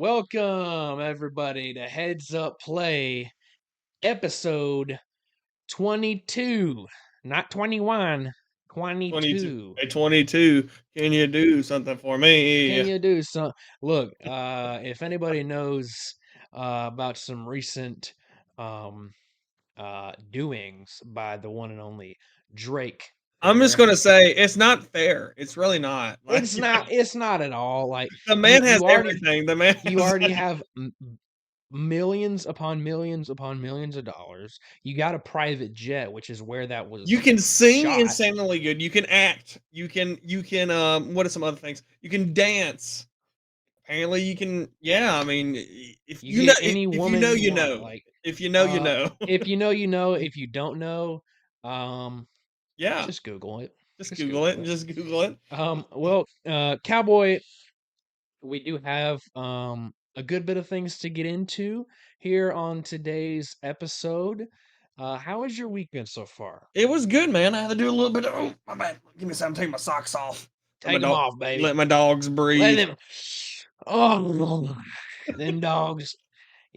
Welcome, everybody, to Heads Up Play, episode 22. Not 21, 22. 22. At 22, can you do something for Can me? you do some? Look, if anybody knows about some recent um, doings by the one and only Drake I'm just there, gonna say it's not fair. It's really not. Like it's not at all like the you man has you already everything. The man you has already have millions upon millions upon millions of dollars. You got a private jet, which is where that you was can sing shot. insanely good. You can act. You can what are some other things? You can dance. Apparently you can yeah, I mean if You you know get any if you woman know you you want. know. Like, If you know you know. if you know, you know. If you don't know, um, Yeah. just Google it. Just Just Google it. Google it. Just Google it. Cowboy, we do have a good bit of things to get into here on today's episode. How has your week been so far? It was good, man. I had to do a little bit of oh my bad. Give me some, take my socks off. Take them off, baby. Let my dogs Let breathe. them. Oh, them dogs.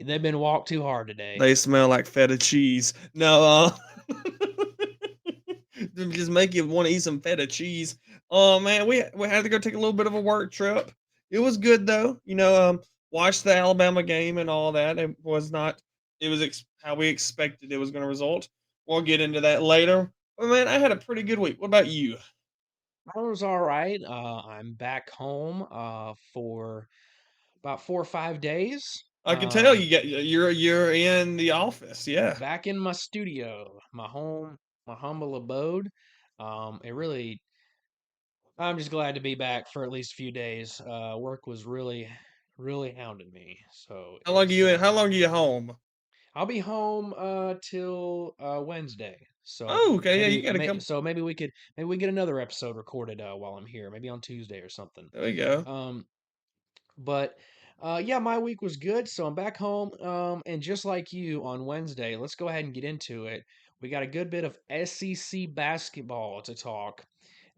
They've been walked too hard today. They smell like feta cheese. No, just make you want to eat some feta cheese. Oh man, we had to go take a little bit of a work trip. It was good though. Watched the Alabama game and all that. It was not. It was how we expected it was going to result. We'll get into that later. But man, I had a pretty good week. What about you? I was all right. I'm back home for about 4 or 5 days. I can tell you're in the office. Yeah. Back in my studio, my home, my humble abode. It really, I'm just glad to be back for at least a few days. Work was really hounding me, so How long are it's you in? How long are you home? I'll be home till Wednesday. So Oh, okay. Yeah, you maybe got to come. maybe we get another episode recorded while I'm here, maybe on Tuesday or something. There we go. Um, but yeah, my week was good, so I'm back home. And just like you on Wednesday, let's go ahead and get into it. We got a good bit of SEC basketball to talk,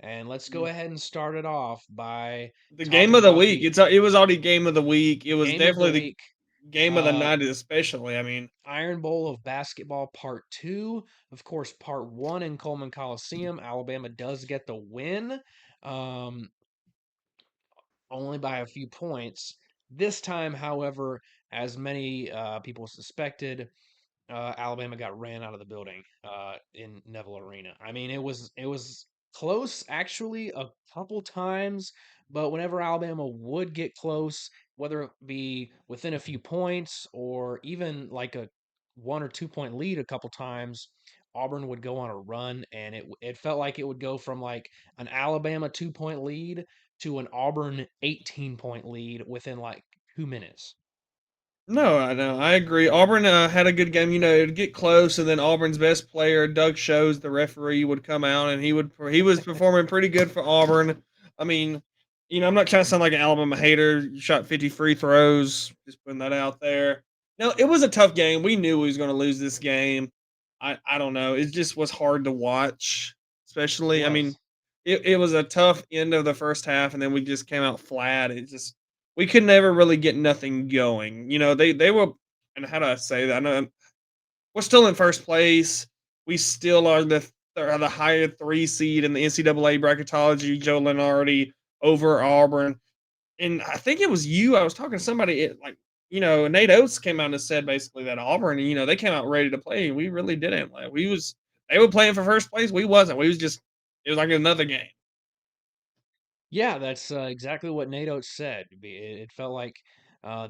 and let's go ahead and start it off by The game talking of the about week. the It was already game of the week. It was game of the definitely the week. game of the Uh, night, especially. I mean, Iron Bowl of Basketball Part 2. Of course, Part 1 in Coleman Coliseum. Alabama does get the win, um, only by a few points. This time, however, as many people suspected, Alabama got ran out of the building in Neville Arena. I mean, it was close actually a couple times, but whenever Alabama would get close, whether it be within a few points or even like a 1 or 2 point lead a couple times, Auburn would go on a run, and it felt like it would go from like an Alabama 2 point lead to an Auburn 18 point lead within like 2 minutes. no, I know. I agree. Auburn had a good game. It'd get close, and then Auburn's best player, Doug Shows, the referee, would come out, and he was performing pretty good for Auburn. I mean, I'm not trying to sound like an Alabama hater. You shot 50 free throws. Just putting that out there. No, it was a tough game. We knew we was going to lose this game. I don't know. It just was hard to watch, It especially. I mean, was. it was a tough end of the first half, and then we just came out flat. It just we could never really get nothing going. They were, and how do I say that? I know we're still in first place. We still are the higher 3 seed in the NCAA bracketology. Joe Lenardi over Auburn, and I think it was you. I was talking to somebody. Nate Oates came out and said basically that Auburn, they came out ready to play. We really didn't. Like they were playing for first place. We wasn't. We was just. It was like another game. Yeah, that's exactly what Nate Oates said. It felt like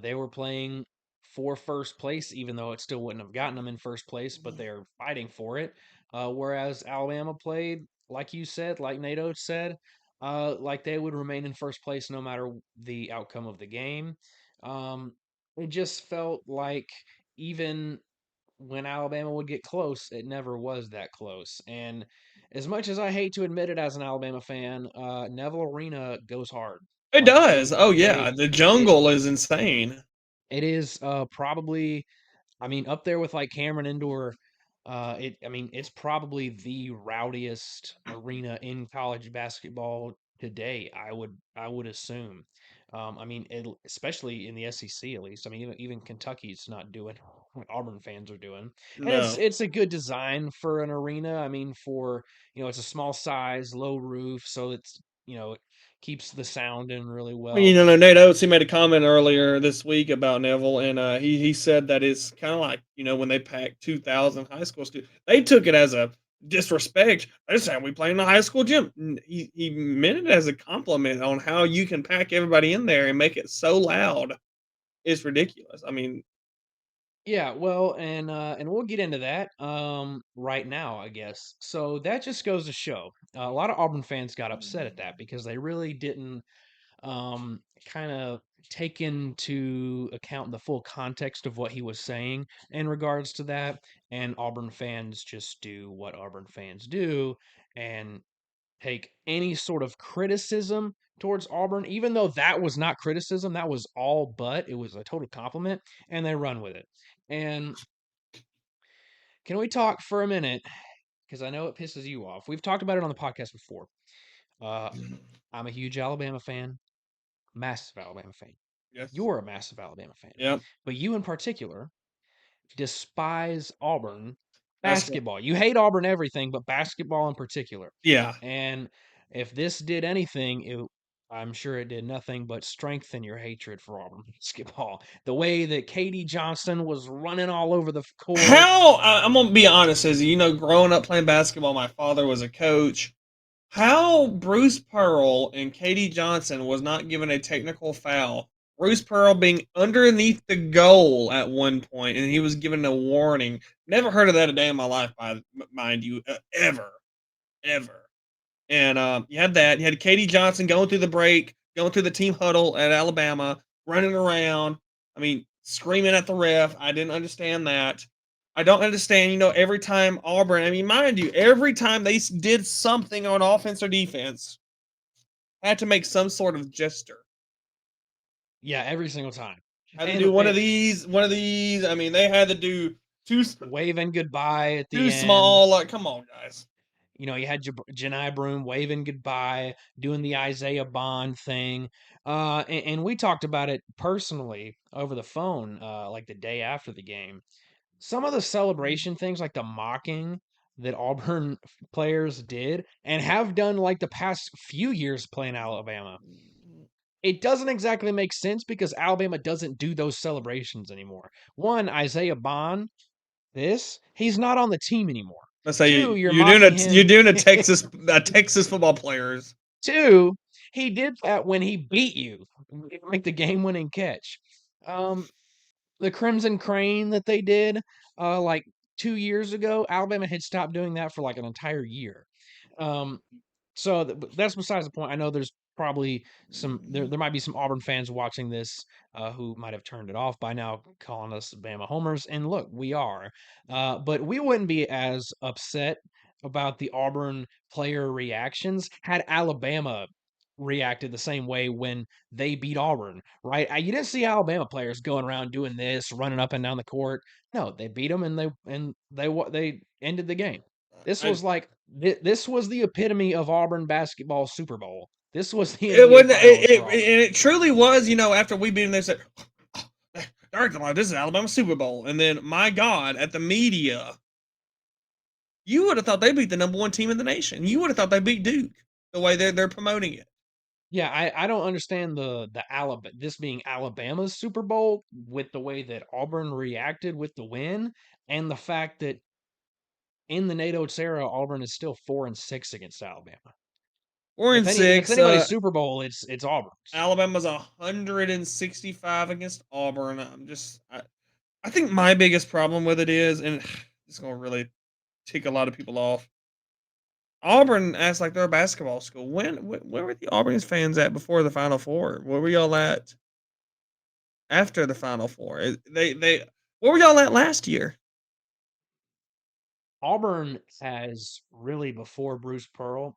they were playing for first place, even though it still wouldn't have gotten them in first place, but they're fighting for it. Whereas Alabama played, like you said, like Nate Oates said, like they would remain in first place no matter the outcome of the game. Um, it just felt like even when Alabama would get close, it never was that close. And as much as I hate to admit it as an Alabama fan, Neville Arena goes hard. It Like does. Oh they yeah, the it jungle is insane. it is probably, I mean, up there with like Cameron Indoor. I mean, it's probably the rowdiest arena in college basketball today. I would assume. I mean, especially in the SEC, at least. I mean, even Kentucky's not doing what Auburn fans are doing, and it's No. it's a good design for an arena. I mean, for it's a small size, low roof, so it keeps the sound in really Well, well. Nate Oates, he made a comment earlier this week about Neville, and he said that it's kind of like when they packed 2,000 high school students, they took it as a disrespect. They're saying we play in the high school gym. He meant it as a compliment on how you can pack everybody in there and make it so loud. It's ridiculous. I mean, Yeah, well, and we'll get into that right now, I guess. So that just goes to show a lot of Auburn fans got upset at that because they really didn't kind of take into account the full context of what he was saying in regards to that. And Auburn fans just do what Auburn fans do and take any sort of criticism towards Auburn, even though that was not criticism, that was all but it was a total compliment, and they run with it. And can we talk for a minute? Because I know it pisses you off. We've talked about it on the podcast before. Uh, I'm a huge Alabama fan, massive Alabama fan. yes, You're a massive Alabama fan, yeah, but you in particular despise Auburn basketball, basketball. You hate Auburn everything, but basketball in particular. yeah. And if this did anything, I'm sure it did nothing but strengthen your hatred for Auburn basketball. The way that Katie Johnson was running all over the court. I'm gonna be honest, as growing up playing basketball, my father was a coach. How Bruce Pearl and Katie Johnson was not given a technical foul. Bruce Pearl being underneath the goal at one point, and he was given a warning. Never heard of that a day in my life, mind you, ever, ever. And you had that. You had Katie Johnson going through the break, going through the team huddle at Alabama, running around. I mean, screaming at the ref. I didn't understand that. I don't understand. Every time Auburn, I mean, mind you, every time they did something on offense or defense, had to make some sort of gesture. Yeah, every single time. Had to And do one of these, one of these. I mean, they had to do too waving goodbye at the too end. small. Like, come on, guys. You had Janai Broom waving goodbye, doing the Isaiah Bond thing. And we talked about it personally over the phone, like the day after the game. Some of the celebration things, like the mocking that Auburn players did and have done like the past few years playing Alabama, it doesn't exactly make sense because Alabama doesn't do those celebrations anymore. One, Isaiah Bond, he's not on the team anymore. Let's say Two, you're you're doing mocking you're him. doing a Texas football players. Two, he did that when he beat you, make the game-winning catch. Um, the Crimson Crane that they did, like 2 years ago, Alabama had stopped doing that for like an entire year. Um, so that's besides the point. I know there's probably there might be some Auburn fans watching this who might have turned it off by now, calling us Bama homers. And look, we are, but we wouldn't be as upset about the Auburn player reactions had Alabama reacted the same way when they beat Auburn, right? You didn't see Alabama players going around doing this, running up and down the court. No, they beat them and they ended the game. This I, was like this was the epitome of Auburn basketball Super Bowl. This was the it NBA wasn't. Finals for Auburn. And it truly was. After we beat them, they said, "They're acting like this is Alabama Super Bowl." And then, my God, at the media, you would have thought they beat the number one team in the nation. You would have thought they beat Duke the way they're promoting it. Yeah, I don't understand the Alabama this being Alabama's Super Bowl with the way that Auburn reacted with the win and the fact that in the Nate Oates era, Auburn is still 4-6 against Alabama. Four and If it's six. anybody's Super Bowl, it's Auburn's. Alabama's 165 against Auburn. I think my biggest problem with it is, and it's gonna really tick a lot of people off. Auburn acts like they're a basketball school. Where were the Auburn fans at before the Final Four? Where were y'all at after the Final Four? They where were y'all at last year? Auburn has really before Bruce Pearl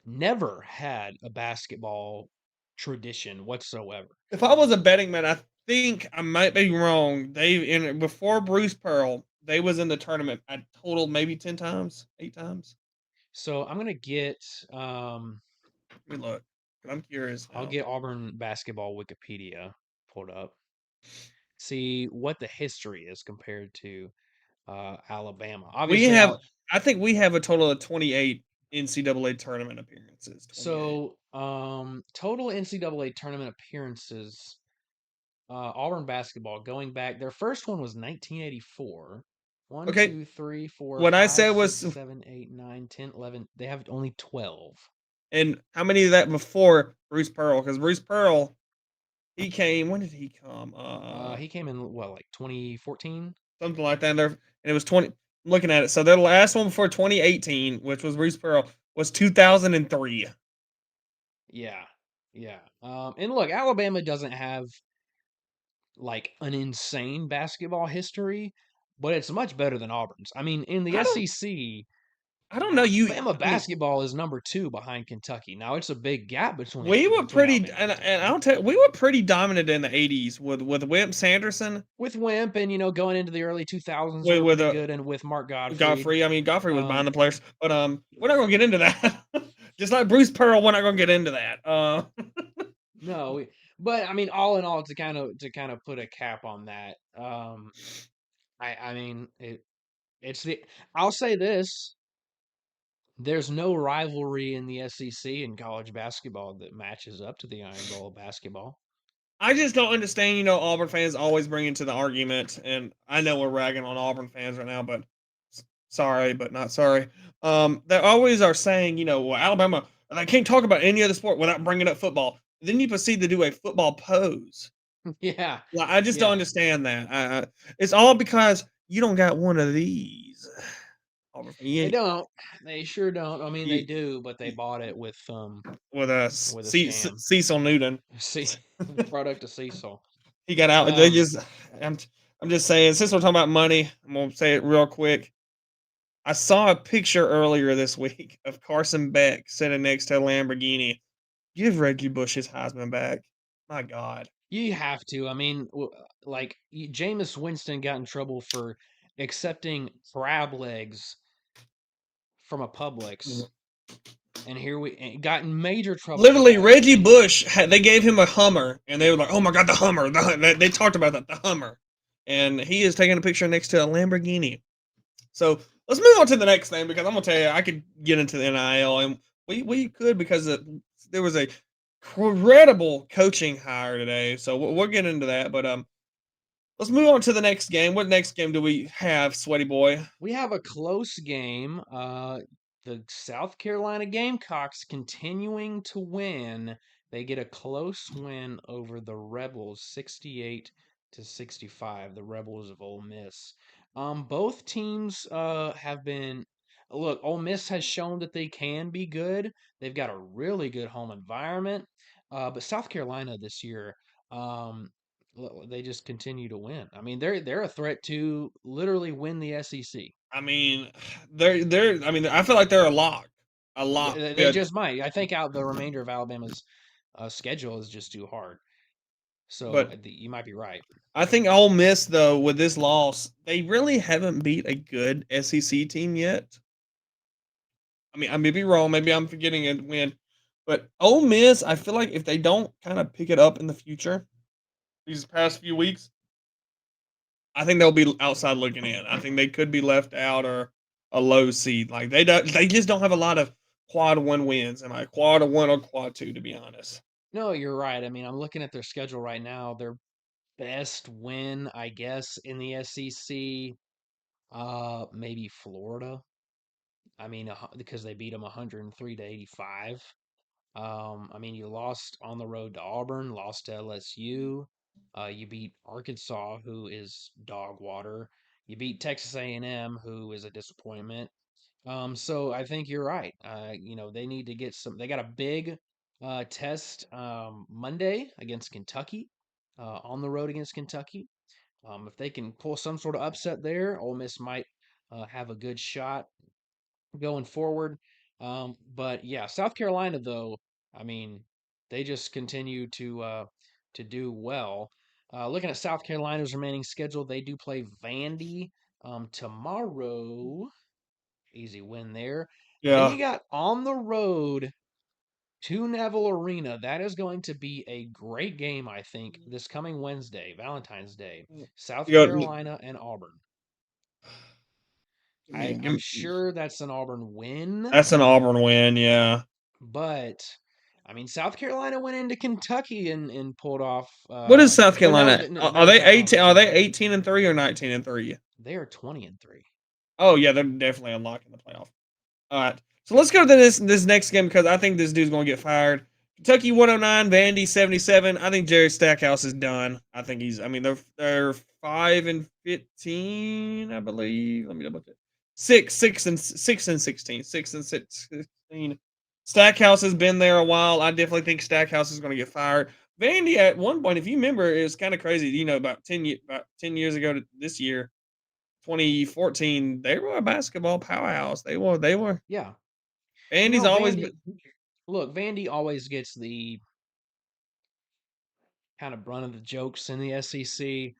never had a basketball tradition whatsoever. If I was a betting man, I think I might be wrong. Before Bruce Pearl, they was in the tournament a total maybe 10 times, 8 times. So I'm gonna get Let me look. I'm curious I'll now. get Auburn basketball Wikipedia pulled up. See what the history is compared to Alabama. We Obviously, have, I think we have a total of 28 NCAA tournament appearances. 28. total NCAA tournament appearances. Auburn basketball going back. Their first one was 1984. One, Okay, two, three, four, what I five, said six, was, seven, 8, 9, 10, 11. They have only 12. and how many of that before Bruce Pearl? Because Bruce Pearl, he came. When did he come? He came in what, like 2014? Something like that. And it was 20. I'm looking at it. So their last one before 2018, which was Bruce Pearl, was 2003. Yeah, yeah. And look, Alabama doesn't have like an insane basketball history, but it's much better than Auburn's. I mean, in the I don't. SEC, I don't know. Alabama I mean, basketball is number two behind Kentucky. Now it's a big gap we were between pretty, Alabama and and Kentucky. I'll tell you, we were pretty dominant in the '80s with Wimp Sanderson, With Wimp and going into the early 2000s, we with were with pretty uh, good, and with Mark Gottfried. Godfrey. I mean, Godfrey was buying Um, the players, but we're not gonna get into that. Just like Bruce Pearl, we're not gonna get into that. no, but I mean, all in all, to kind of put a cap on that, I mean it's the I'll say this: there's no rivalry in the SEC in college basketball that matches up to the Iron Bowl of basketball. I just don't understand. Auburn fans always bring into the argument, and I know we're ragging on Auburn fans right now, but sorry, but not sorry. They always are saying, well, Alabama, they can't talk about any other sport without bringing up football. Then you proceed to do a football pose. Yeah, Well, I just don't yeah. understand that. It's all because you don't got one of these. Auburn fan. They don't. They sure don't. I mean, they You, do, but they you, bought it with a with a scam. Cecil Newton. See, product of Cecil. He got out. They Um, just. I'm, I'm just saying. Since we're talking about money, I'm gonna say it real quick. I saw a picture earlier this week of Carson Beck sitting next to a Lamborghini. Give Reggie Bush his Heisman back. My God. you have to. I mean, like Jameis Winston got in trouble for accepting crab legs from a Publix, and here we got in major trouble for Literally, that. Reggie Bush, they gave him a Hummer, and they were like, "Oh my God, the Hummer!" They talked about that, the Hummer, and he is taking a picture next to a Lamborghini. So let's move on to the next thing because I'm gonna tell you, I could get into the NIL, and we could because there was a incredible coaching hire today. So we'll get into that, but let's move on to the next game. What next game do we have, Sweaty Boy? We have a close game. The South Carolina Gamecocks continuing to win. They get a close win over the Rebels, 68-65. The Rebels of Ole Miss. Both teams have been. Look, Ole Miss has shown that they can be good. They've got a really good home environment. But South Carolina this year, um, they just continue to win. I mean, they're a threat to literally win the SEC. I mean, they're. I mean, I feel like they're a lock, a lock. They just might. I think out the remainder of Alabama's schedule is just too hard. So But you might be right. I think Ole Miss, though, with this loss, they really haven't beat a good SEC team yet. I mean, I may be wrong. Maybe I'm forgetting a win. But Ole Miss, I feel like if they don't kind of pick it up in the future, these past few weeks, I think they'll be outside looking in. I think they could be left out or a low seed. Like they just don't have a lot of quad one wins. Am I quad one or quad two? To be honest, No, you're right. I mean, I'm looking at their schedule right now. Their best win, I guess, in the SEC, maybe Florida. I mean, because they beat them 103-85. I mean, you lost on the road to Auburn, lost to LSU. You beat Arkansas, who is dog water. You beat Texas A&M, who is a disappointment. So I think you're right. They need to get some. They got a big test Monday against Kentucky, on the road against Kentucky. If they can pull some sort of upset there, Ole Miss might have a good shot going forward. But yeah, South Carolina though, I mean, they just continue to do well. Looking at South Carolina's remaining schedule, they do play Vandy tomorrow. Easy win there. Then yeah. you got on the road. to Neville Arena. That is going to be a great game, I think, this coming Wednesday, Valentine's Day. South You got, Carolina and Auburn. give me, I'm give me, sure that's an Auburn win, that's an Auburn win, yeah. but I mean, South Carolina went into Kentucky and pulled off. What is South Or no, Carolina? that was at home. Are Excuse they me. 18-3 or 19-3? They are 20-3. Oh yeah, they're definitely unlocking the playoff. All right. So let's go to this next game because I think this dude's going to get fired. Kentucky 109, Vandy 77. I think Jerry Stackhouse is done. I think he's. I mean, they're 5-15, I believe. Let me double check. 6-16, 6-16. Stackhouse has been there a while. I definitely think Stackhouse is going to get fired. Vandy at one point, if you remember, it was kind of crazy. You know, about 10 years ago to this year, 2014, they were a basketball powerhouse. They were. Yeah. Vandy's always been. Vandy. Look, Vandy always gets the kind of brunt of the jokes in the SEC,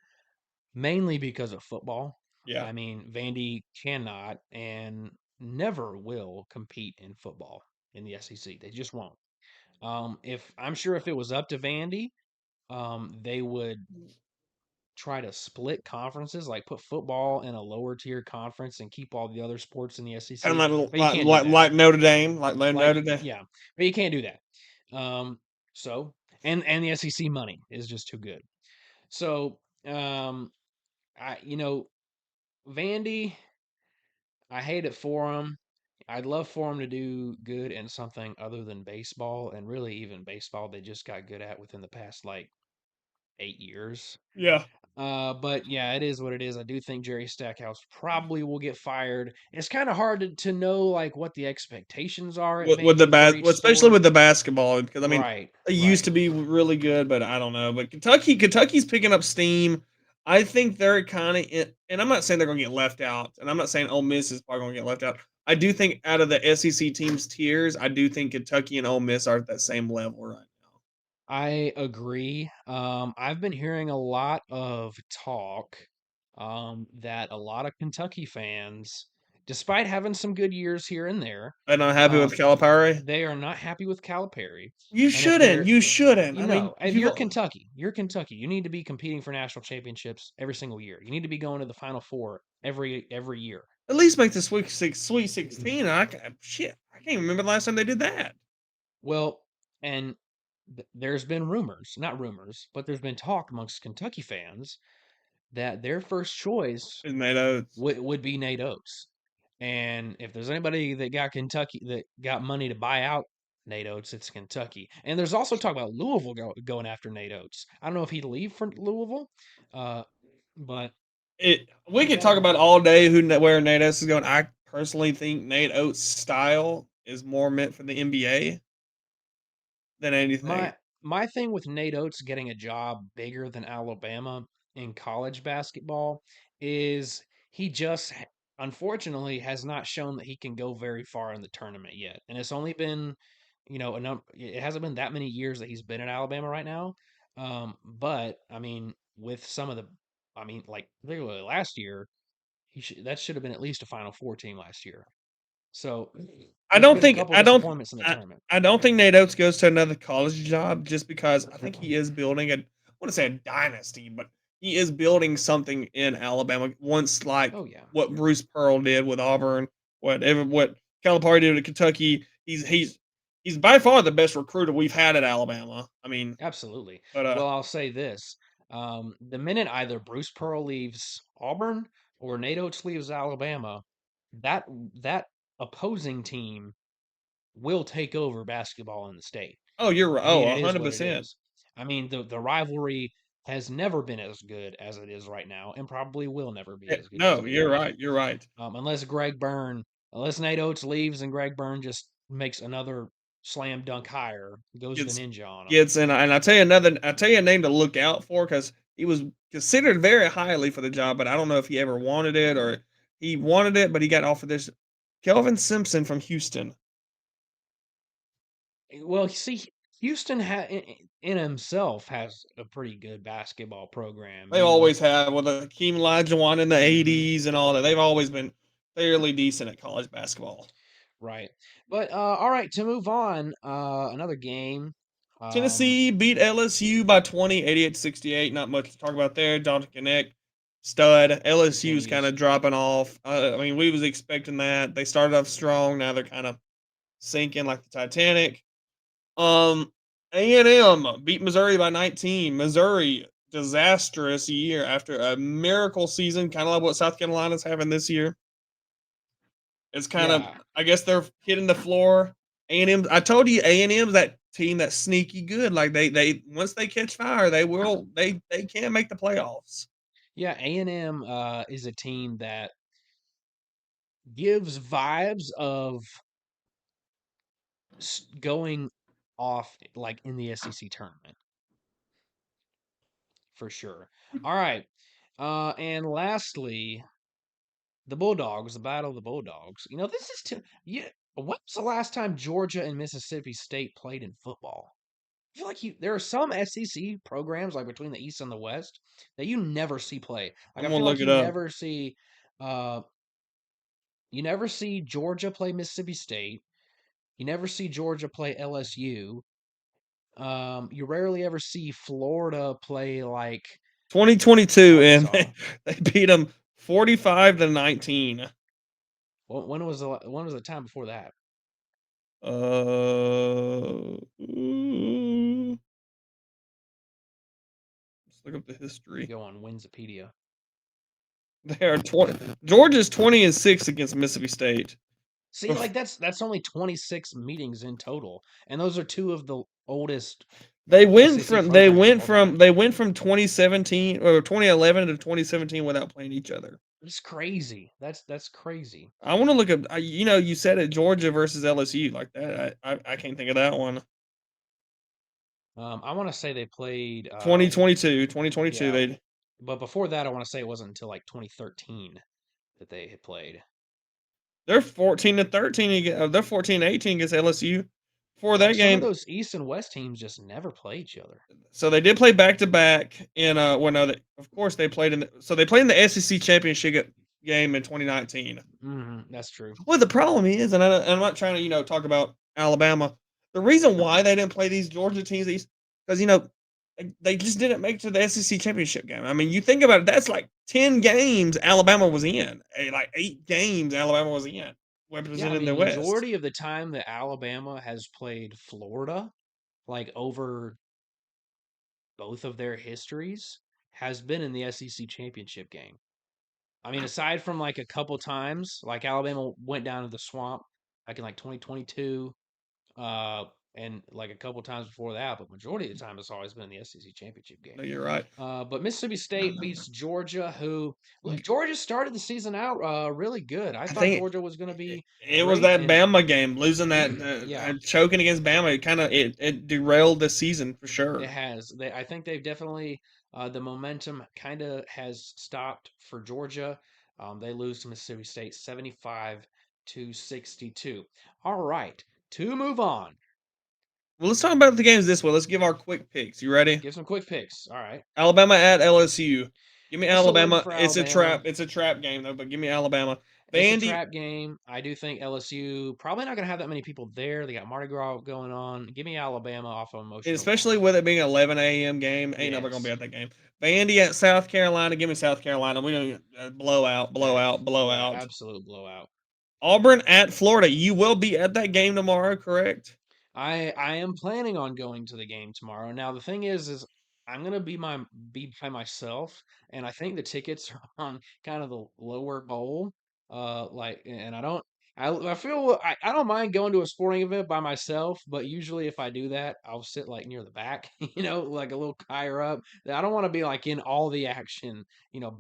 mainly because of football. Yeah. I mean, Vandy cannot and never will compete in football in the SEC. They just won't. If I'm sure if it was up to Vandy, they would try to split conferences, like put football in a lower tier conference and keep all the other sports in the Kind SEC. of But you can't do that. like Notre Dame, like Notre Dame. Yeah, but you can't do that. So and the SEC money is just too good. So I Vandy, I hate it for them. I'd love for them to do good in something other than baseball, and really even baseball they just got good at within the past like 8 years. Yeah. But yeah, it is what it is. I do think Jerry Stackhouse probably will get fired. It's kind of hard to know like what the expectations are at With the Vandy for each especially sport. with the basketball, because I mean Right, they used right. to be really good, but I don't know. But Kentucky's picking up steam. I think they're kind of, and I'm not saying they're going to get left out, and I'm not saying Ole Miss is probably going to get left out. I do think out of the SEC teams tiers, I do think Kentucky and Ole Miss are at that same level right now. I agree. I've been hearing a lot of talk that a lot of Kentucky fans, despite having some good years here and there, I'm not happy with um, Calipari. they are not happy with Calipari. You And if shouldn't. they're, You shouldn't. I mean, if you're Kentucky, you need to be competing for national championships every single year. You need to be going to the Final Four every year. at least make the Sweet 16. Shit, I can't even remember the last time they did that. Well, and there's been rumors, not rumors, but there's been talk amongst Kentucky fans that their first choice Is made out. would be Nate Oates. And if there's anybody that got Kentucky that got money to buy out Nate Oates, it's Kentucky. And there's also talk about Louisville going after Nate Oates. I don't know if he'd leave for Louisville, uh, but We could talk yeah, about all day where Nate Oates is going. I personally think Nate Oates' style is more meant for the NBA than anything. my my thing with Nate Oates getting a job bigger than Alabama in college basketball is he just unfortunately has not shown that he can go very far in the tournament yet. And it's only been, it hasn't been that many years that he's been at Alabama right now. But I mean, with some of the, I mean, like literally last year, that should have been at least a Final Four team last year. So there's been a couple disappointments in the I, tournament. I don't think Nate Oates goes to another college job just because I think he is building I want to say a dynasty, but he is building something in Alabama. Once like Oh yeah, what Bruce Pearl did with Auburn, what Calipari did at Kentucky. He's by far the best recruiter we've had at Alabama. I mean, absolutely. but Well, I'll say this: the minute either Bruce Pearl leaves Auburn or Nate Oates leaves Alabama, that that opposing team will take over basketball in the state. oh, you're right. I mean, Oh, it is what it 100%. is. I mean, the rivalry has never been as good as it is right now, and probably will never be as good as No, it is you're right right. now. You're right. Unless Nate Oates leaves and Greg Byrne just makes another slam dunk hire, goes the Gets ninja on him. gets and I tell you a name to look out for because he was considered very highly for the job, but I don't know if he ever wanted it or he wanted it, but he got offered this. Kelvin Simpson from Houston. Well, see, Houston in himself has a pretty good basketball program. They You know, always have with Hakeem Olajuwon in the '80s and all that. They've always been fairly decent at college basketball. Right. But all right, to move on, another game. Tennessee beat LSU by 20, 88-68. Not much to talk about there. Dalton Connect, stud. LSU's kind Continues. of dropping off. I mean, we was expecting that. They started off strong. Now they're kind of sinking like the Titanic. A&M beat Missouri by 19. Missouri, disastrous year after a miracle season, kind of like what South Carolina's having this year. It's kind of, Yeah. I guess they're hitting the floor. A&M, I told you, A&M's that team that's sneaky good. Like they once they catch fire, they can make the playoffs. Yeah, A&M is a team that gives vibes of going off like in the SEC tournament for sure. All right. And lastly, the Bulldogs, the Battle of the Bulldogs. This is yeah. When was the last time Georgia and Mississippi State played in football? I feel like there are some SEC programs like between the East and the West that you never see play. Like I'm I gonna feel look like it up. uh you never see Georgia play Mississippi State. You never see Georgia play LSU. You rarely ever see Florida play like 2022, and Arkansas. they beat them 45-19. When was the time before that? Let's look up the Let me history. go on Winsipedia. They are 20. Georgia's 20-6 against Mississippi State. See, like that's only 26 meetings in total, and those are two of the oldest They went SEC from they programs of went all from time. they went from 2017 or 2011 to 2017 without playing each other. It's crazy. That's crazy. I want to look up. You said it, Georgia versus LSU like that. I can't think of that one. I want to say they played. 2022. Yeah, They but before that, I want to say it wasn't until like 2013 that they had played. they're 14-13. They're 14-18 against LSU for Like that some of game. those East and West teams just never play each other. So they did play back to back in well no, of course they played so they played in the SEC championship game in 2019. That's true. Well, the problem is, and I'm not trying to talk about Alabama. The reason why they didn't play these Georgia teams, because they just didn't make it to the SEC championship game. I mean, you think about it, that's like 10 games Alabama was in, like 8 games Alabama was in, Yeah, I representing the mean, West. majority of the time that Alabama has played Florida, like over both of their histories, has been in the SEC championship game. I mean, aside from like a couple times, like Alabama went down to the swamp back in like 2022, uh, and like a couple times before that, but majority of the time it's always been in the SEC championship game. No, you're right. But Mississippi State beats Georgia, who look, Georgia started the season out really good. I I thought think Georgia was going to be it was great, that and Bama game, losing that yeah, choking against Bama. It derailed the season for it sure. has. I think they've definitely the momentum kind of has stopped for Georgia. They lose to Mississippi State 75-62. All right, to move on. Well, let's talk about the games this way. Let's give our quick picks. You ready? Give some quick picks. All right, Alabama at LSU. Give me I'm still waiting Alabama. for It's a Alabama. trap. It's a trap game though. But give me Alabama. It's a Vandy, trap game. I do think LSU probably not going to have that many people there. They got Mardi Gras going on. Give me Alabama off of emotional especially loss. with it being an 11 a.m. game, ain't nobody gonna be Yes. at that game. Vandy at South Carolina. Give me South Carolina. We don't blowout, Yeah. blowout, Yeah. blowout. Absolute blowout. Auburn at Florida. You will be at that game tomorrow, correct? I am planning on going to the game tomorrow. Now the thing is I'm gonna be by myself, and I think the tickets are on kind of the lower bowl. Like, and I feel I don't mind going to a sporting event by myself, but usually if I do that, I'll sit like near the back, like a little higher up. I don't want to be like in all the action,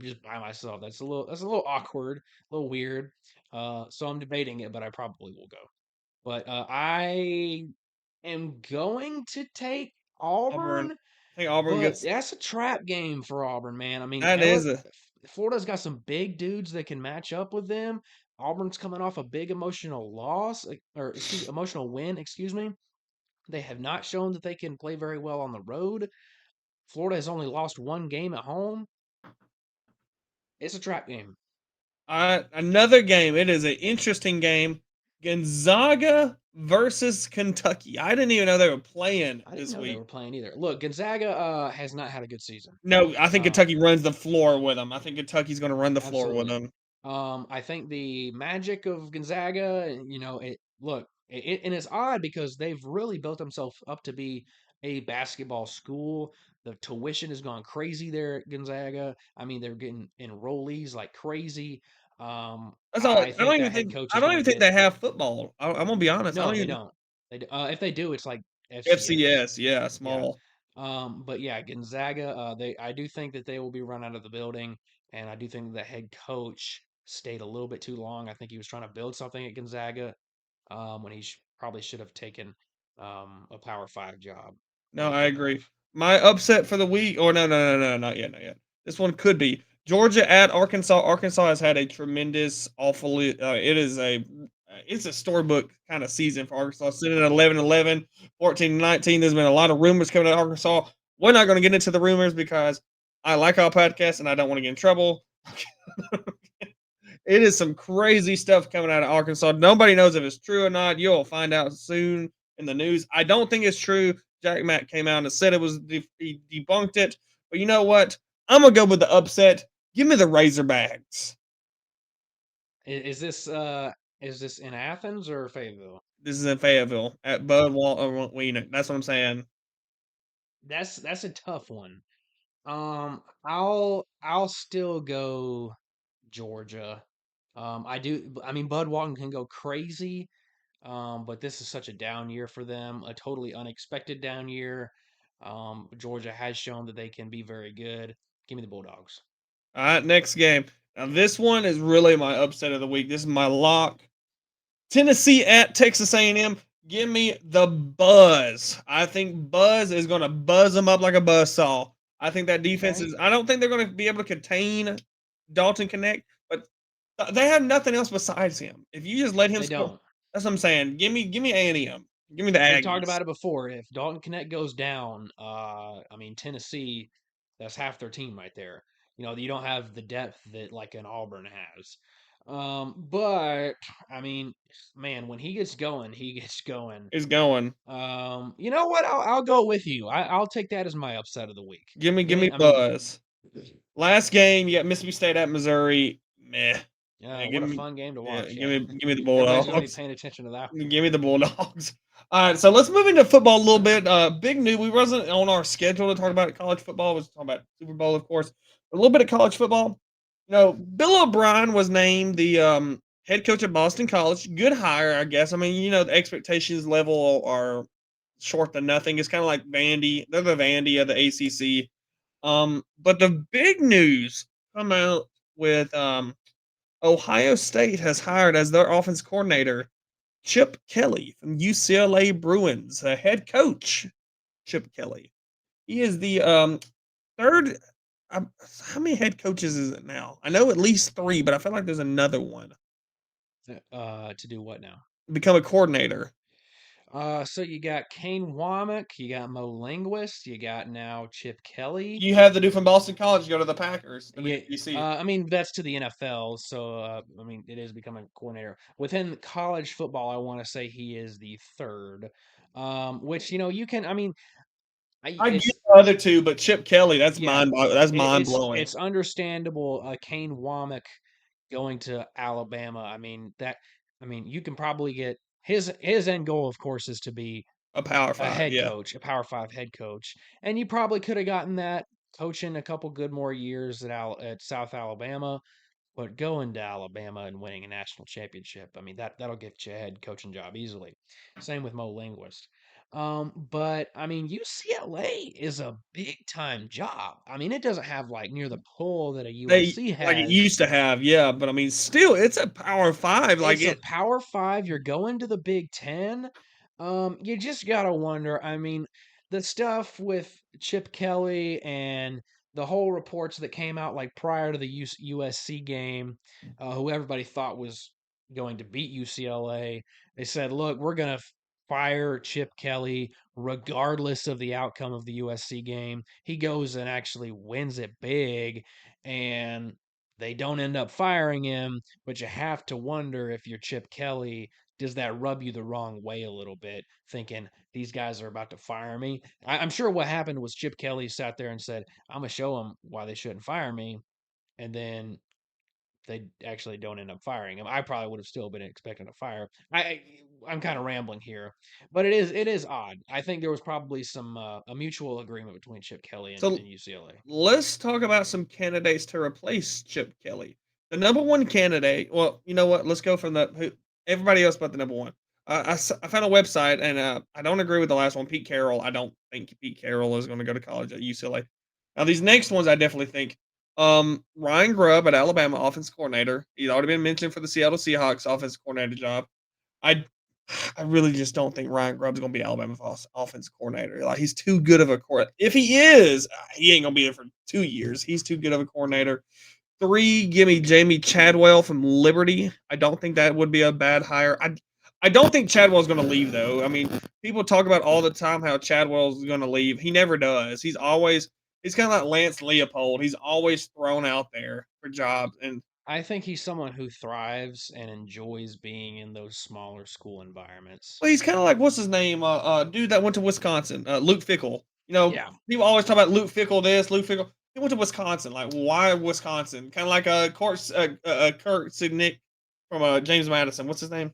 just by myself. That's a little awkward, a little weird. So I'm debating it, but I probably will go. But I am going to take Auburn. Auburn, I think Auburn but gets. that's a trap game for Auburn, man. I mean, That is a. Florida's got some big dudes that can match up with them. Auburn's coming off a big emotional loss, or excuse emotional win, excuse me. They have not shown that they can play very well on the road. Florida has only lost one game at home. It's a trap game. Another game. It is an interesting game. Gonzaga versus Kentucky. I didn't even know they were playing I didn't this know they week. were playing either. Look, Gonzaga has not had a good season. No, I think Uh, Kentucky runs the floor with them. I think Kentucky's going to run the floor with Absolutely. them. I think the magic of Gonzaga, and it's odd because they've really built themselves up to be a basketball school. The tuition has gone crazy there at Gonzaga. I mean, they're getting enrollees like crazy. That's all. I think that head coach I is don't going to even think get they have football. I'm gonna be honest. I no, don't they even don't. If they do, it's like FCS. FCS. Yeah, Yeah. small. But yeah, Gonzaga, I do think that they will be run out of the building, and I do think the head coach stayed a little bit too long. I think he was trying to build something at Gonzaga, when he probably should have taken a Power Five job when No, he I could agree. have. My upset for the week. Or no, not yet, not yet. This one could be Georgia at Arkansas. Arkansas has had a tremendous, awfully. It's a storybook kind of season for Arkansas. Sitting at 11-11, 14-19. There's been a lot of rumors coming out of Arkansas. We're not going to get into the rumors because I like our podcast and I don't want to get in trouble. It is some crazy stuff coming out of Arkansas. Nobody knows if it's true or not. You'll find out soon in the news. I don't think it's true. Jack Mack came out and said it was he debunked it. But you know what? I'm gonna go with the upset. Give me the Razorbacks. Is this in Athens or Fayetteville? This is in Fayetteville at Bud Wiener. That's what I'm saying. That's a tough one. I'll still go Georgia. I mean, Bud Walton can go crazy. But this is such a down year for them, a totally unexpected down year. Georgia has shown that they can be very good. Give me the Bulldogs. All right, next game. Now this one is really my upset of the week. This is my lock. Tennessee at Texas A&M. Give me the buzz. I think Buzz is going to buzz them up like a buzz saw. I think that defense Okay. is. I don't think they're going to be able to contain Dalton Connect, but they have nothing else besides him. If you just let him They score, don't. that's what I'm saying. Give me A&M. Give me the We've talked Aggies. about it before. If Dalton Connect goes down, I mean Tennessee, that's half their team right there. You don't have the depth that like an Auburn has. But I mean, man, when he gets going, he gets going. Is going. You know what? I'll go with you. I'll take that as my upset of the week. Give me I mean, Buzz. Last game, you got Mississippi State at Missouri. Meh. yeah, Give what a me fun game to watch. Yeah, give me the everybody's gonna be Bulldogs. paying attention to that. Give me the Bulldogs. All right, so let's move into football a little bit. Big news. We wasn't on our schedule to talk about college football. We was talking about Super Bowl, of course. A little bit of college football. Bill O'Brien was named the head coach at Boston College. Good hire, I guess. I mean, the expectations level are short to nothing. It's kind of like Vandy. They're the Vandy of the ACC. But the big news come out with Ohio State has hired as their offense coordinator Chip Kelly from UCLA Bruins, head coach. Chip Kelly. He is the third. How many head coaches is it now? I know at least three, but I feel like there's another one. To do what now? Become a coordinator. So you got Kane Womack, you got Mo Linguist, you got now Chip Kelly. You have the dude from Boston College go to the Packers. Yeah, You see, I mean that's to the NFL, so I mean it is becoming coordinator within college football. I want to say he is the third, which you can. I mean, I get it's the other two, but Chip Kelly, yeah, that's mind it's blowing. it's understandable. Kane Womack going to Alabama. I mean, you can probably get his end goal, of course, is to be A Power a Five, head yeah. coach, a Power Five head coach, and you probably could have gotten that coaching a couple good more years at South Alabama. But going to Alabama and winning a national championship, I mean that'll get you a head coaching job easily. Same with Mo Linguist. But I mean UCLA is a big time job. I mean it doesn't have like near the pull that a They USC like it has. used to have, yeah, but I mean, still, it's a Power Five. Like It's a it, Power Five. You're going to the Big Ten. You just gotta wonder. I mean, the stuff with Chip Kelly and the whole reports that came out like prior to the USC game, who everybody thought was going to beat UCLA. They said, "Look, we're gonna fire Chip Kelly regardless of the outcome of the USC game." He goes and actually wins it big, and they don't end up firing him, but you have to wonder if you're Chip Kelly, does that rub you the wrong way a little bit, thinking these guys are about to fire me? I'm sure what happened was Chip Kelly sat there and said, "I'm gonna show them why they shouldn't fire me," and then they actually don't end up firing him. I probably would have still been expecting a fire. I'm kind of rambling here, but it is odd. I think there was probably some a mutual agreement between Chip Kelly and So UCLA. let's talk about some candidates to replace Chip Kelly. The number one candidate. Well, you know what? Let's go from everybody else but the number one. I found a website, and I don't agree with the last one. Pete Carroll. I don't think Pete Carroll is going to go to college at UCLA. Now these next ones, I definitely think. Ryan Grubb at Alabama, offense coordinator. He's already been mentioned for the Seattle Seahawks offense coordinator job. I I really just don't think Ryan Grubb's going to be Alabama's offense coordinator. Like he's too good of a coordinator. If he is, he ain't going to be there for 2 years. He's too good of a coordinator. Three, give me Jamie Chadwell from Liberty. I don't think that would be a bad hire. I don't think Chadwell's going to leave though. I mean, people talk about all the time how Chadwell's going to leave. He never does. He's kind of like Lance Leopold. He's always thrown out there for jobs, and I think he's someone who thrives and enjoys being in those smaller school environments. well, he's kind of like what's his name? Dude that went to Wisconsin, Luke Fickle. You know, Yeah, people always talk about Luke Fickle. This Luke Fickle. He went to Wisconsin. Like, why Wisconsin? Kind of like Kurt Signick from James Madison. What's his name?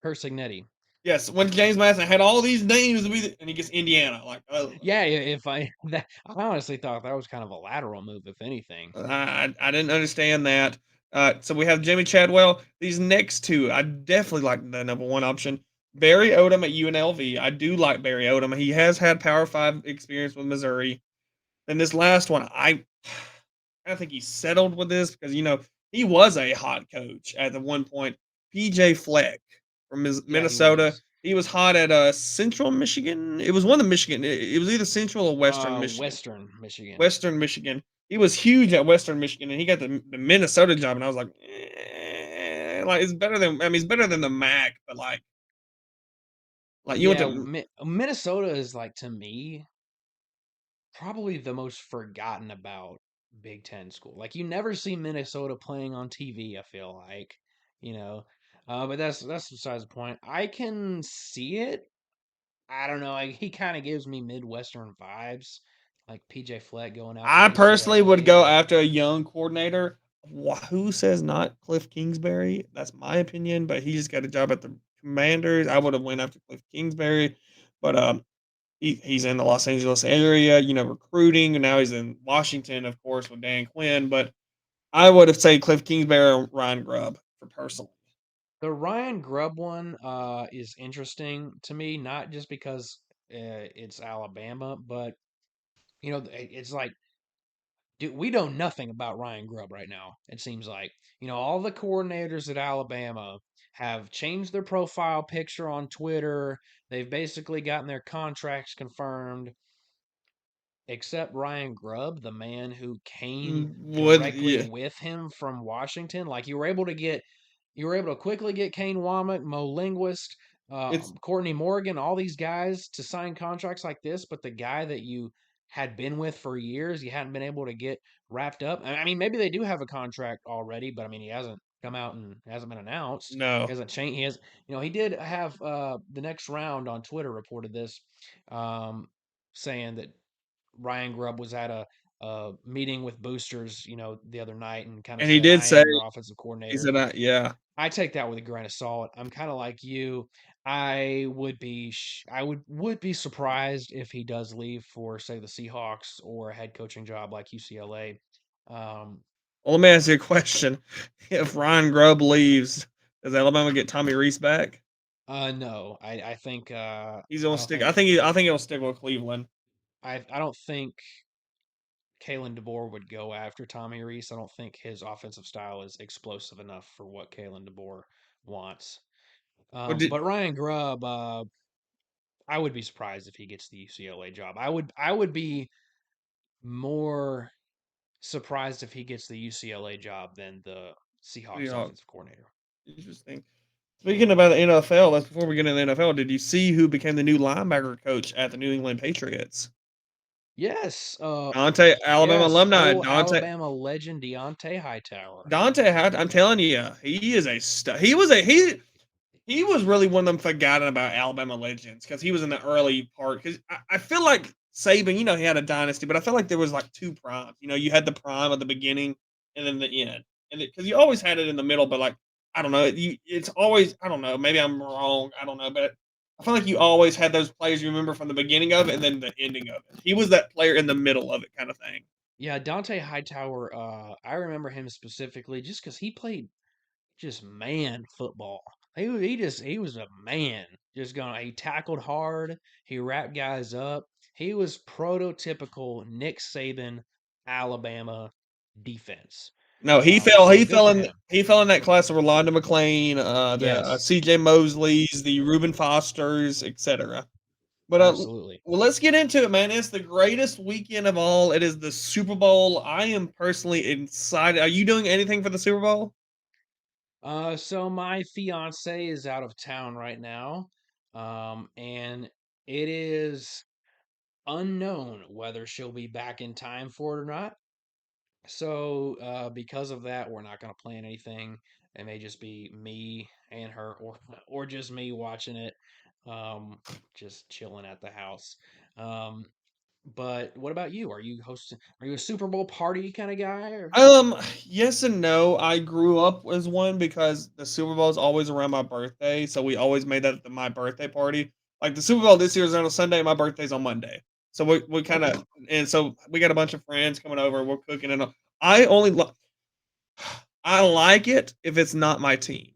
Kurt Signetti. Yes, when James Madison had all these names and he gets Indiana. Like, Yeah, if I that I honestly thought that was kind of a lateral move, if anything. I didn't understand that. So we have Jimmy Chadwell. These next two, I definitely like the number one option. Barry Odom at UNLV. I do like Barry Odom. He has had Power Five experience with Missouri. And this last one, I think he settled with this because he was a hot coach at the one point. PJ Fleck from Yeah, he Minnesota. was. He was hot at Central Michigan. It was one of Michigan. It was either Central or Western Michigan. Western Michigan. Western Michigan. He was huge at Western Michigan, and he got the Minnesota job. And I was like, like it's better than. I mean, it's better than the MAC, but like you went Yeah, to. Minnesota is like to me probably the most forgotten about Big Ten school. Like you never see Minnesota playing on TV. I feel like, you know, but that's besides the point. I can see it. I don't know. He kind of gives me Midwestern vibes, like PJ Fleck going out to I personally would UCLA. go But after a young coordinator. Who says not Cliff Kingsbury? That's my opinion, but he just got a job at the Commanders. I would have went after Cliff Kingsbury, but he's in the Los Angeles area, recruiting, and now he's in Washington, of course, with Dan Quinn. But I would have said Cliff Kingsbury or Ryan Grubb for personally. the Ryan Grubb one is interesting to me, not just because it's Alabama, but it's like dude, we know nothing about Ryan Grubb right now. It seems like all the coordinators at Alabama have changed their profile picture on Twitter. They've basically gotten their contracts confirmed, except Ryan Grubb, the man who came Would directly yeah, with him from Washington. Like you were able to quickly get Kane Womack, Mo Linguist, it's Courtney Morgan, all these guys to sign contracts like this. But the guy that you had been with for years, you hadn't been able to get wrapped up. I mean, maybe they do have a contract already, but I mean, he hasn't come out and hasn't been announced. no. He hasn't changed. He has, he did have the next round on Twitter reported this, um, saying that Ryan Grubb was at a meeting with boosters, the other night and kind of And he said, did "I say am your offensive he coordinator." said, "Yeah." I take that with a grain of salt. I'm kind of like you. I would be surprised if he does leave for say the Seahawks or a head coaching job like UCLA. Um, Well, let me ask you a question: if Ryan Grubb leaves, does Alabama get Tommy Reese back? no, I think He's I gonna don't stick. think I think he'll stick with Cleveland. I don't think Kalen DeBoer would go after Tommy Reese. I don't think his offensive style is explosive enough for what Kalen DeBoer wants. What did But Ryan Grubb, I would be surprised if he gets the UCLA job. I would be more surprised if he gets the UCLA job than the Seahawks Seahawks? offensive coordinator. Interesting. Speaking about the NFL, that's before we get into the NFL. Did you see who became the new linebacker coach at the New England Patriots? Yes, Dante, Alabama yes, alumni. old Alabama legend Deontay Hightower. Dante. I'm telling you, he is a stud. He was a he. he was really one of them forgotten about Alabama legends because he was in the early part. Because I feel like Saban, he had a dynasty, but I feel like there was like two primes. You had the prime of the beginning and then the end, and because you always had it in the middle, but like I don't know, it's always I don't know. Maybe I'm wrong. I don't know, but I feel like you always had those players you remember from the beginning of it and then the ending of it. He was that player in the middle of it, kind of thing. Yeah, Dante Hightower, I remember him specifically just because he played just man football. He was a man. Just going. He tackled hard. He wrapped guys up. He was prototypical Nick Saban Alabama defense. No, he fell. So He good fell for in. him. He fell in that class of Rolando McClain, the Yes, C.J. Mosleys, the Reuben Fosters, etc. But absolutely. well, let's get into it, man. It's the greatest weekend of all. It is the Super Bowl. I am personally excited. Are you doing anything for the Super Bowl? So my fiance is out of town right now, and it is unknown whether she'll be back in time for it or not. So, because of that, we're not going to plan anything. It may just be me and her, or just me watching it, um, just chilling at the house. Um, but what about you? Are you hosting? Are you a Super Bowl party kind of guy? Or Yes and no. I grew up as one because the Super Bowl is always around my birthday, so we always made that my birthday party. Like the Super Bowl this year is on a Sunday, my birthday's on Monday, so we kind okay, of and so we got a bunch of friends coming over. We're cooking and I only I like it if it's not my team.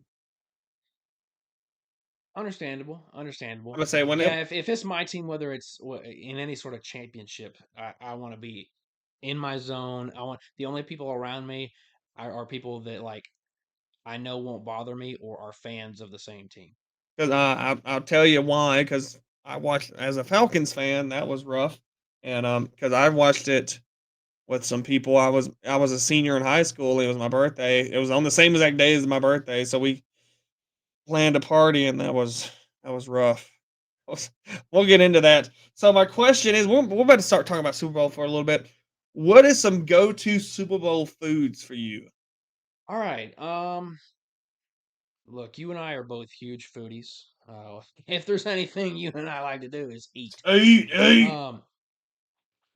understandable, I'm understandable. gonna say when it, Yeah, if it's my team, whether it's in any sort of championship, I want to be in my zone. I want the only people around me are people that like I know won't bother me or are fans of the same team. because I'll tell you why. Because I watched as a Falcons fan, that was rough, and because I watched it with some people. I was a senior in high school. It was my birthday. It was on the same exact day as my birthday, so we planned a party, and that was rough. We'll get into that. So my question is, we're about to start talking about Super Bowl for a little bit. What is some go-to Super Bowl foods for you? All right. Look, you and I are both huge foodies. If there's anything you and I like to do is eat. Eat, eat. Um,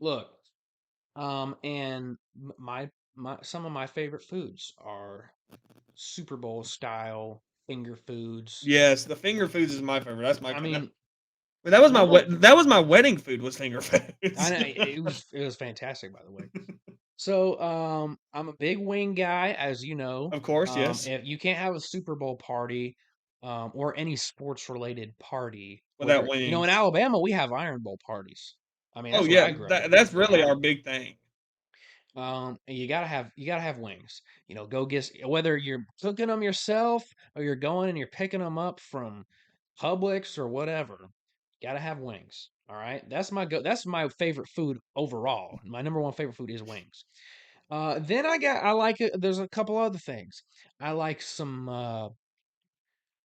look, and my some of my favorite foods are Super Bowl style finger foods. Yes, the finger foods is my favorite. That's my I kind of. mean, That was my number that was my wedding food was finger I foods. know it was fantastic by the way. So, I'm a big wing guy, as you know. Of course, yes. If you can't have a Super Bowl party, or any sports related party, Without whether in wings. Alabama we have Iron Bowl parties. I mean, Oh that's what yeah, I grew up that with. that's really our big thing. And you gotta have wings. Go get whether you're cooking them yourself or you're going and you're picking them up from Publix or whatever. Gotta have wings. All right, That's my favorite food overall. My number one favorite food is wings. Then I like it. There's a couple other things. I like some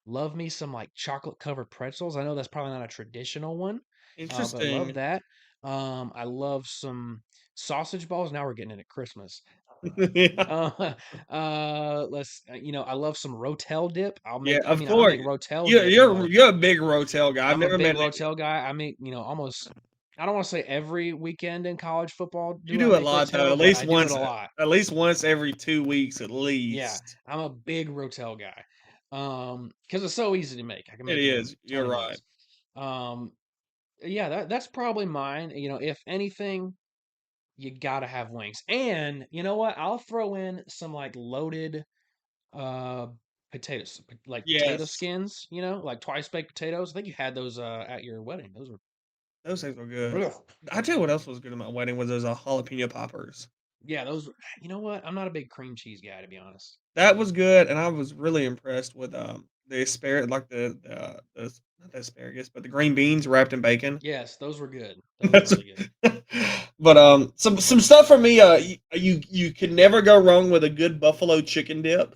love me some like chocolate covered pretzels. I know that's probably not a traditional one, but love Interesting. that. I love some sausage balls. Now we're getting into Christmas. Yeah. Uh, I love some Rotel dip. Yeah, I of mean, I'll course. make Rotel You're dip, you're you're a big Rotel guy. I've I'm a never big met any. Rotel guy. I make, almost, I don't want to say every weekend in college football You do I do a make lot though. Rotel, At but least I do it once a lot. at least once every 2 weeks at Yeah, least. I'm a big Rotel guy. Because it's so easy to make. I can It make it in is. You're 20 right. minutes. Um, yeah, that's probably mine. If anything, you gotta have wings. And you know what? I'll throw in some like loaded uh potatoes, like potato Yes. skins, like twice baked potatoes. I think you had those at your wedding. Those Those things were good. were I tell you what else was good at my wedding was those, jalapeno poppers. yeah, you know what? I'm not a big cream cheese guy to be honest. That was good, and I was really impressed with, the asparagus, like the not the asparagus, but the green beans wrapped in bacon. Yes, those were good. Those were That's really good. but, some stuff for me, you can never go wrong with a good buffalo chicken dip.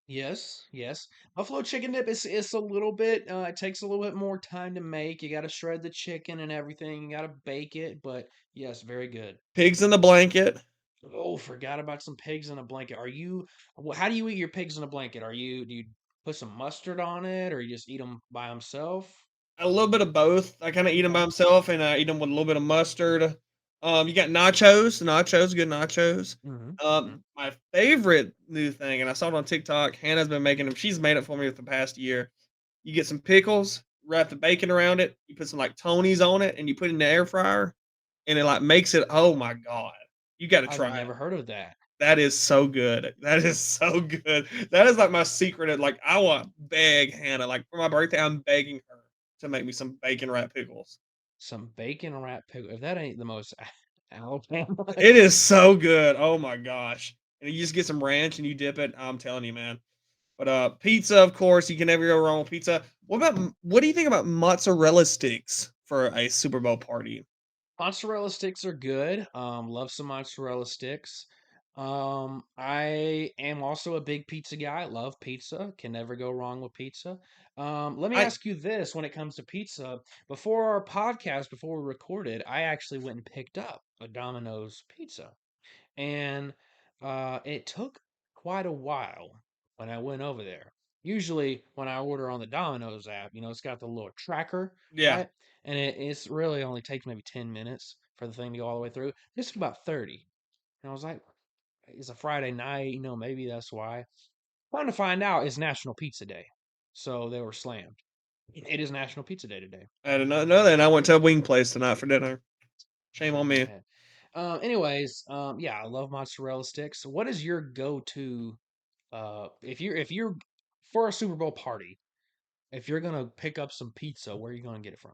Yes, yes. Buffalo chicken dip is a little bit it takes a little bit more time to make. You got to shred the chicken and everything. You got to bake it, but yes, very good. Pigs in the blanket. Oh, forgot about some pigs in a blanket. How do you eat your pigs in a blanket? Do you put some mustard on it, or you just eat them by himself? A little bit of both. I kinda eat them by Okay. himself, and I eat them with a little bit of mustard. You got nachos, good nachos. Mhm, mhm. My favorite new thing, and I saw it on TikTok, Hannah's been making them, she's made it for me for the past year. You get some pickles, wrap the bacon around it, you put some, like, Tony's on it, and you put it in the air fryer, and it, like, makes it, oh my god. You gotta I've try it. never heard of that. That is so good. That is so good. That is, like, my secret of, like, I want beg Hannah, like, for my birthday, I'm begging her to make me some bacon wrapped pickles. Some bacon wrapped pickle if that ain't the most Alabama. It is so good. Oh my gosh. And you just get some ranch and you dip it. I'm telling you, man. But pizza, of course, you can never go wrong with pizza. What do you think about mozzarella sticks for a Super Bowl party? Mozzarella sticks are good. Love some mozzarella sticks. I am also a big pizza guy. Love pizza. Can never go wrong with pizza. Let me I ask you this when it comes to pizza. Before our podcast, before we recorded, I actually went and picked up a Domino's pizza. And it took quite a while when I went over there. Usually, when I order on the Domino's app, it's got the little tracker, yeah. right? And it's really only takes maybe 10 minutes for the thing to go all the way through. This took about 30. And I was like, it's a Friday night, maybe that's why. Fun to find out it's National Pizza Day. So they were slammed. It is National Pizza Day today. I did not know that. And I went to a wing place tonight for dinner. Shame on me. Yeah. Anyways, yeah, I love mozzarella sticks. What is your go-to if you're for a Super Bowl party, if you're gonna pick up some pizza, where are you gonna get it from?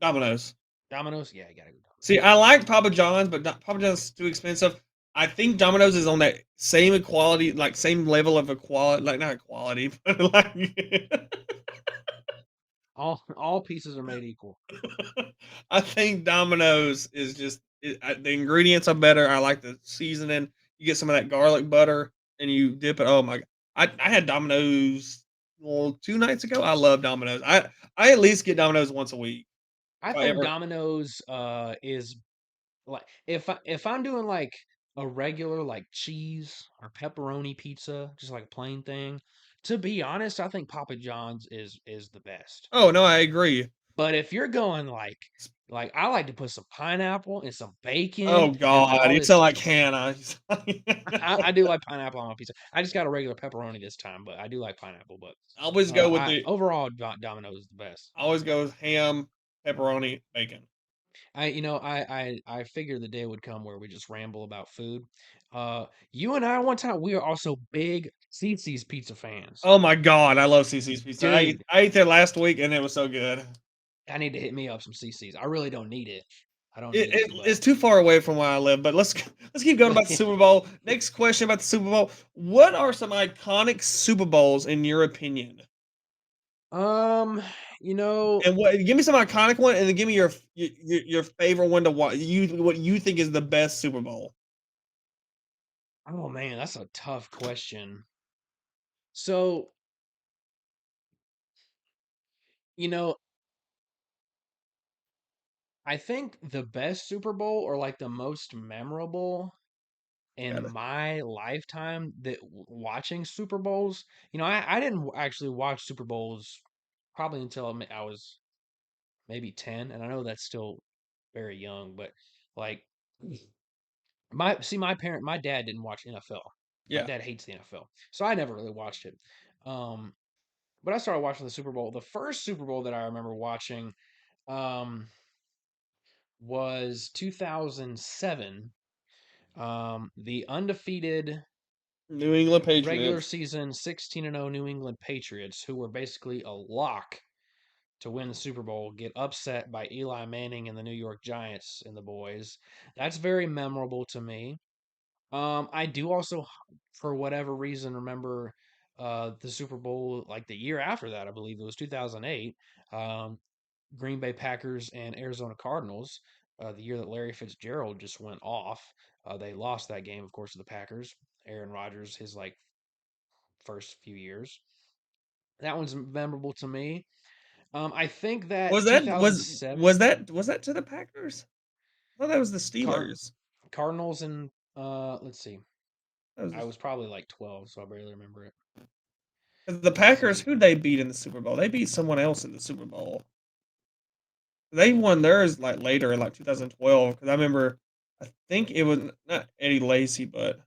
Domino's. Domino's? Yeah, you gotta go See, Domino's. I like Papa John's, but Papa John's is too expensive. I think Domino's is on that same equality, like same level of equality, like not equality, but like All pieces are made equal. I think Domino's is just the ingredients are better. I like the seasoning. You get some of that garlic butter and you dip it. Oh my! I had Domino's well 2 nights ago. I love Domino's. I at least get Domino's once a week. I If I think ever Domino's is like if I'm doing like a regular like cheese or pepperoni pizza, just like a plain thing. To be honest, I think Papa John's is the best. oh no, I agree. But if you're going like I like to put some pineapple and some bacon Oh and like God, all you sound this. like Hannah. I do like pineapple on my pizza. I just got a regular pepperoni this time, but I do like pineapple. But I always go with I the overall Domino's is the best. I always go with ham, pepperoni, bacon. I figured the day would come where we just ramble about food. You and I one time we are also big CC's pizza fans, Oh my God, I love CC's pizza. dude. I ate there last week and it was so good. I need to hit me up some CC's. I really don't need it. I don't It, need it, it but it's too far away from where I live, but let's keep going about the Super Bowl. Next question about the Super Bowl: what are some iconic Super Bowls in your opinion? um, you know, And what give me some iconic one, and then give me your favorite one to watch. What you think is the best Super Bowl? oh man, that's a tough question. So, you know, I think the best Super Bowl or like the most memorable in Got my lifetime that watching Super Bowls, I didn't actually watch Super Bowls probably until I was maybe 10, and I know that's still very young, but like my dad didn't watch NFL. My Yeah. dad hates the NFL, so I never really watched it. Um, but I started watching the Super Bowl. The first Super Bowl that I remember watching um, was 2007. The undefeated New England regular Patriots. season 16-0 New England Patriots, who were basically a lock to win the Super Bowl, get upset by Eli Manning and the New York Giants and the boys. That's very memorable to me. I do also, for whatever reason, remember the Super Bowl like the year after that. I believe it was 2008. Um, Green Bay Packers and Arizona Cardinals. The year that Larry Fitzgerald just went off, they lost that game, of course, to the Packers. Aaron Rodgers, his like first few years. That one's memorable to me. I think Was that that was 2007 was that to the Packers? I thought that was the Car- Steelers. Cardinals and let's see. That was I was probably like 12, so I barely remember it. 'Cause the Let's Packers, see. who they beat in the Super Bowl? They beat someone else in the Super Bowl. They won theirs, like, later in, like, 2012. Because I remember I think it was not Eddie Lacy, but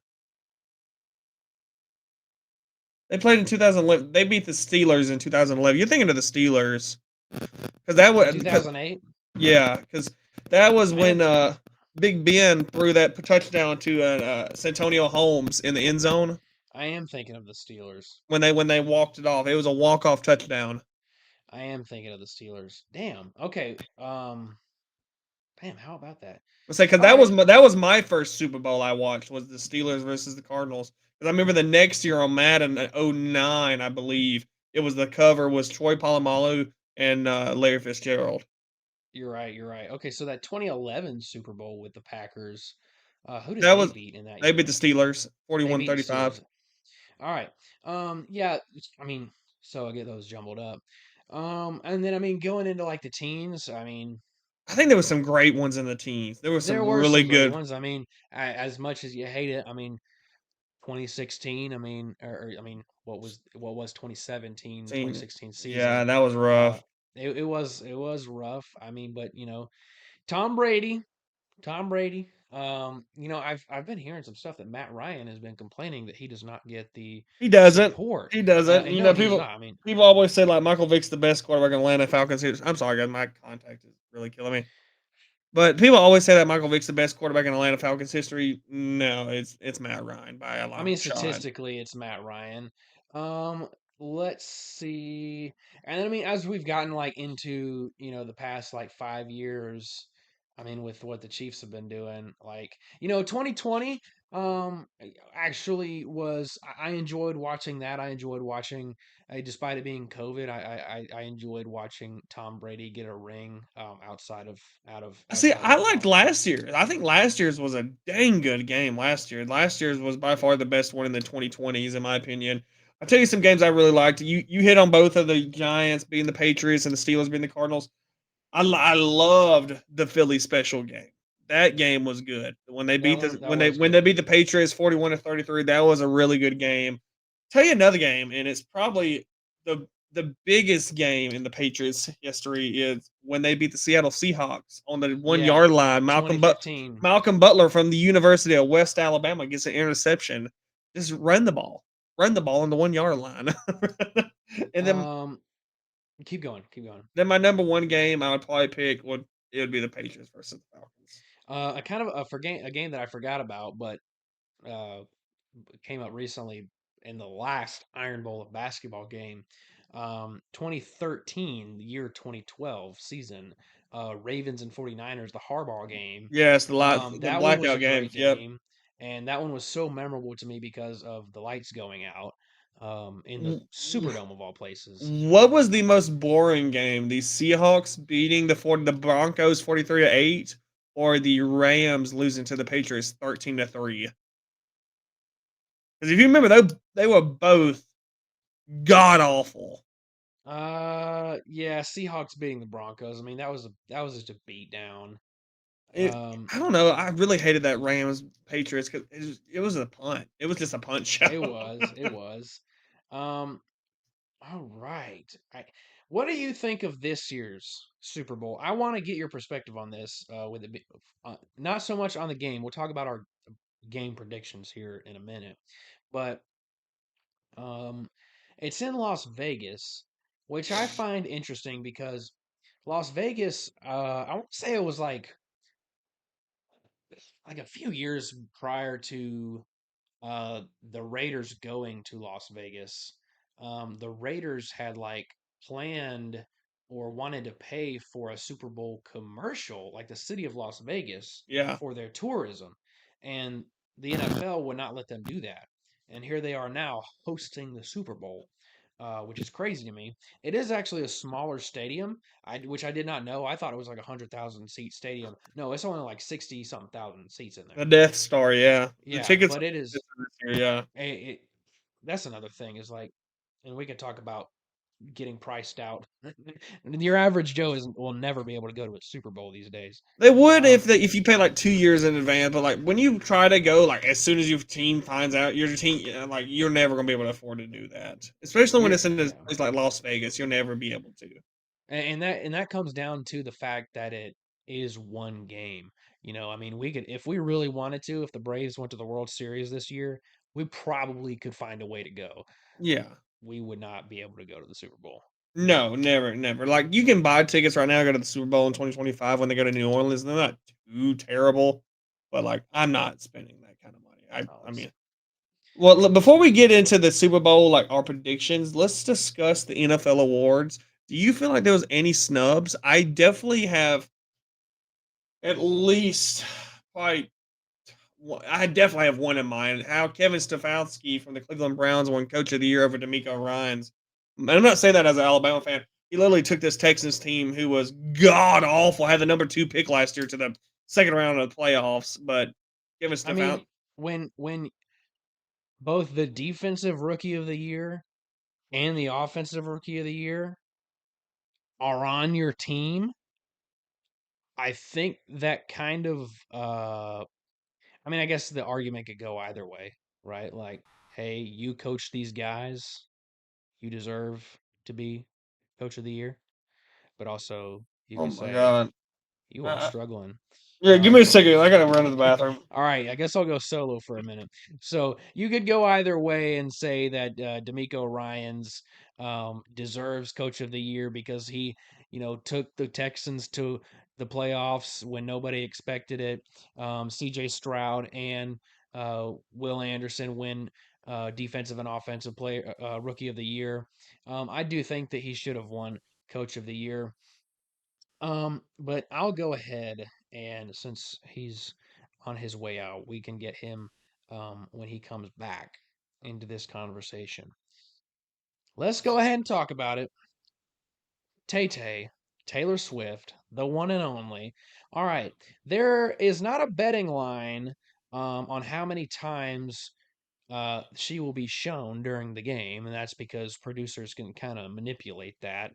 they played in 2011. They beat the Steelers in 2011. You're thinking of the Steelers, because that In was because 2008? yeah, because that was I am when, Big Ben threw that touchdown to, Santonio Holmes in the end zone I am thinking of the Steelers. when they walked it off. It was a walk-off touchdown. I am thinking of the Steelers. Damn. Okay. Damn, how about that? I say because All right. that was my first Super Bowl I watched was the Steelers versus the Cardinals. Because I remember the next year on Madden '09, I believe it was the cover was Troy Polamalu and Larry Fitzgerald. You're right. You're right. Okay, so that 2011 Super Bowl with the Packers, who did That they was beat in that they beat the year? Steelers They beat the 41-35. Steelers. All right. Yeah, I mean, so I get those jumbled up. And then I mean, going into like the teens, I mean, I think there was some great ones in the teens. There was there some were really some great good ones. I mean, as much as you hate it, I mean, 2016, I mean, or I mean, what was 2017, the teams. 2016 Yeah, season? that was Uh, rough. it was rough. I mean, but Tom Brady, Tom Brady. I've been hearing some stuff that Matt Ryan has been complaining that he does not get the He doesn't. support. He doesn't. And You no, know, he does people not. I mean, people always say like Michael Vick's the best quarterback in Atlanta Falcons. I'm sorry, guys, my contact is really killing me. But people always say that Michael Vick's the best quarterback in Atlanta Falcons history. No, it's Matt Ryan by a I long mean, shot. statistically, it's Matt Ryan. Um, let's see. And then, I mean, as we've gotten like into, the past like 5 years, I mean, with what the Chiefs have been doing, 2020, actually I enjoyed watching that. I enjoyed watching, despite it being COVID, I enjoyed watching Tom Brady get a ring, See, outside I of liked Las last Vegas. year. I think last year's was a dang good game last year. Last year's was by far the best one in the 2020s, in my opinion. I'll tell you some games I really liked. You hit on both of the Giants being the Patriots and the Steelers being the Cardinals. I loved the Philly special game. That game was good. When they That beat the one, that when they was when they good. beat the Patriots 41-33, that was a really good game. Tell you another game, and it's probably the biggest game in the Patriots history is when they beat the Seattle Seahawks on the one Yeah, yard line. 2015. Malcolm Butler from the University of West Alabama gets an interception. Just run the ball on the 1 yard line, and then Um, Keep going, keep going. then my number one game I would probably pick would be the Patriots versus the Falcons. I kind of a game that I forgot about, but uh, came up recently in the last Iron Bowl of basketball game. 2013, the year 2012 season, Ravens and 49ers, the Harbaugh game. Yes, the That one was a blackout great games. Yep. game, and that one was so memorable to me because of the lights going out in the Superdome of all places. What was the most boring game? The Seahawks beating the Broncos 43-8, or the Rams losing to the Patriots 13-3? Because if you remember, they were both god awful. Yeah, Seahawks beating the Broncos. I mean, that was just a beat down. It, Um, I don't know. I really hated that Rams Patriots because it was a punt. It was just a punt show. it was. Um, all right. What do you think of this year's Super Bowl? I want to get your perspective on this. Not so much on the game. We'll talk about our game predictions here in a minute, but um, it's in Las Vegas, which I find interesting because Las Vegas. I want to say it was like a few years prior to the Raiders going to Las Vegas. The Raiders had like planned or wanted to pay for a Super Bowl commercial, like the city of Las Vegas, Yeah. for their tourism, and the NFL would not let them do that. And here they are now hosting the Super Bowl, which is crazy to me. It is actually a smaller stadium, which I did not know. I thought it was like 100,000 seat stadium. No, it's only like 60 something thousand seats in The there. Death Star, yeah. The Yeah, tickets but it this is year, yeah. it, that's another thing is like, and we can talk about. getting priced out. Your average Joe will never be able to go to a Super Bowl these days. They would Um, if you pay like 2 years in advance, but like when you try to go, like as soon as your team finds out your team, like you're never gonna be able to afford to do that. Especially when you're it's in a yeah, place like Las Vegas, you'll never be able to. and that comes down to the fact that it is one game. I mean, we could if we really wanted to, if the Braves went to the World Series this year, we probably could find a way to go. Yeah. We would not be able to go to the Super Bowl. No, never, never. Like you can buy tickets right now, go to the Super Bowl in 2025 when they go to New Orleans. They're not too terrible, but like I'm not spending that kind of money. I It's mean, well, before we get into the Super Bowl, like our predictions, let's discuss the NFL awards. Do you feel like there was any snubs? I definitely have at least probably. I definitely have one in mind. How Kevin Stefanski from the Cleveland Browns won Coach of the Year over D'Amico Ryans. And I'm not saying that as an Alabama fan. He literally took this Texans team who was god awful, had the number 2 pick last year to the second round of the playoffs. But Kevin I mean, Stefanski, when both the defensive rookie of the year and the offensive rookie of the year are on your team, I think that kind of I mean, I guess the argument could go either way, right? Like, hey, you coach these guys, you deserve to be coach of the year. But also you oh could my say god. you are Uh, struggling. yeah, give me a Um, second. I gotta run to the bathroom. all right, I guess I'll go solo for a minute. So you could go either way and say that D'Amico Ryans deserves Coach of the Year because he, took the Texans to the playoffs when nobody expected it. C.J. Stroud and Will Anderson win Defensive and Offensive Player Rookie of the Year. I do think that he should have won Coach of the Year. But I'll go ahead and since he's on his way out, we can get him when he comes back into this conversation. Let's go ahead and talk about it. Tay Tay, Taylor Swift, the one and only. All right, there is not a betting line on how many times she will be shown during the game, and that's because producers can kind of manipulate that.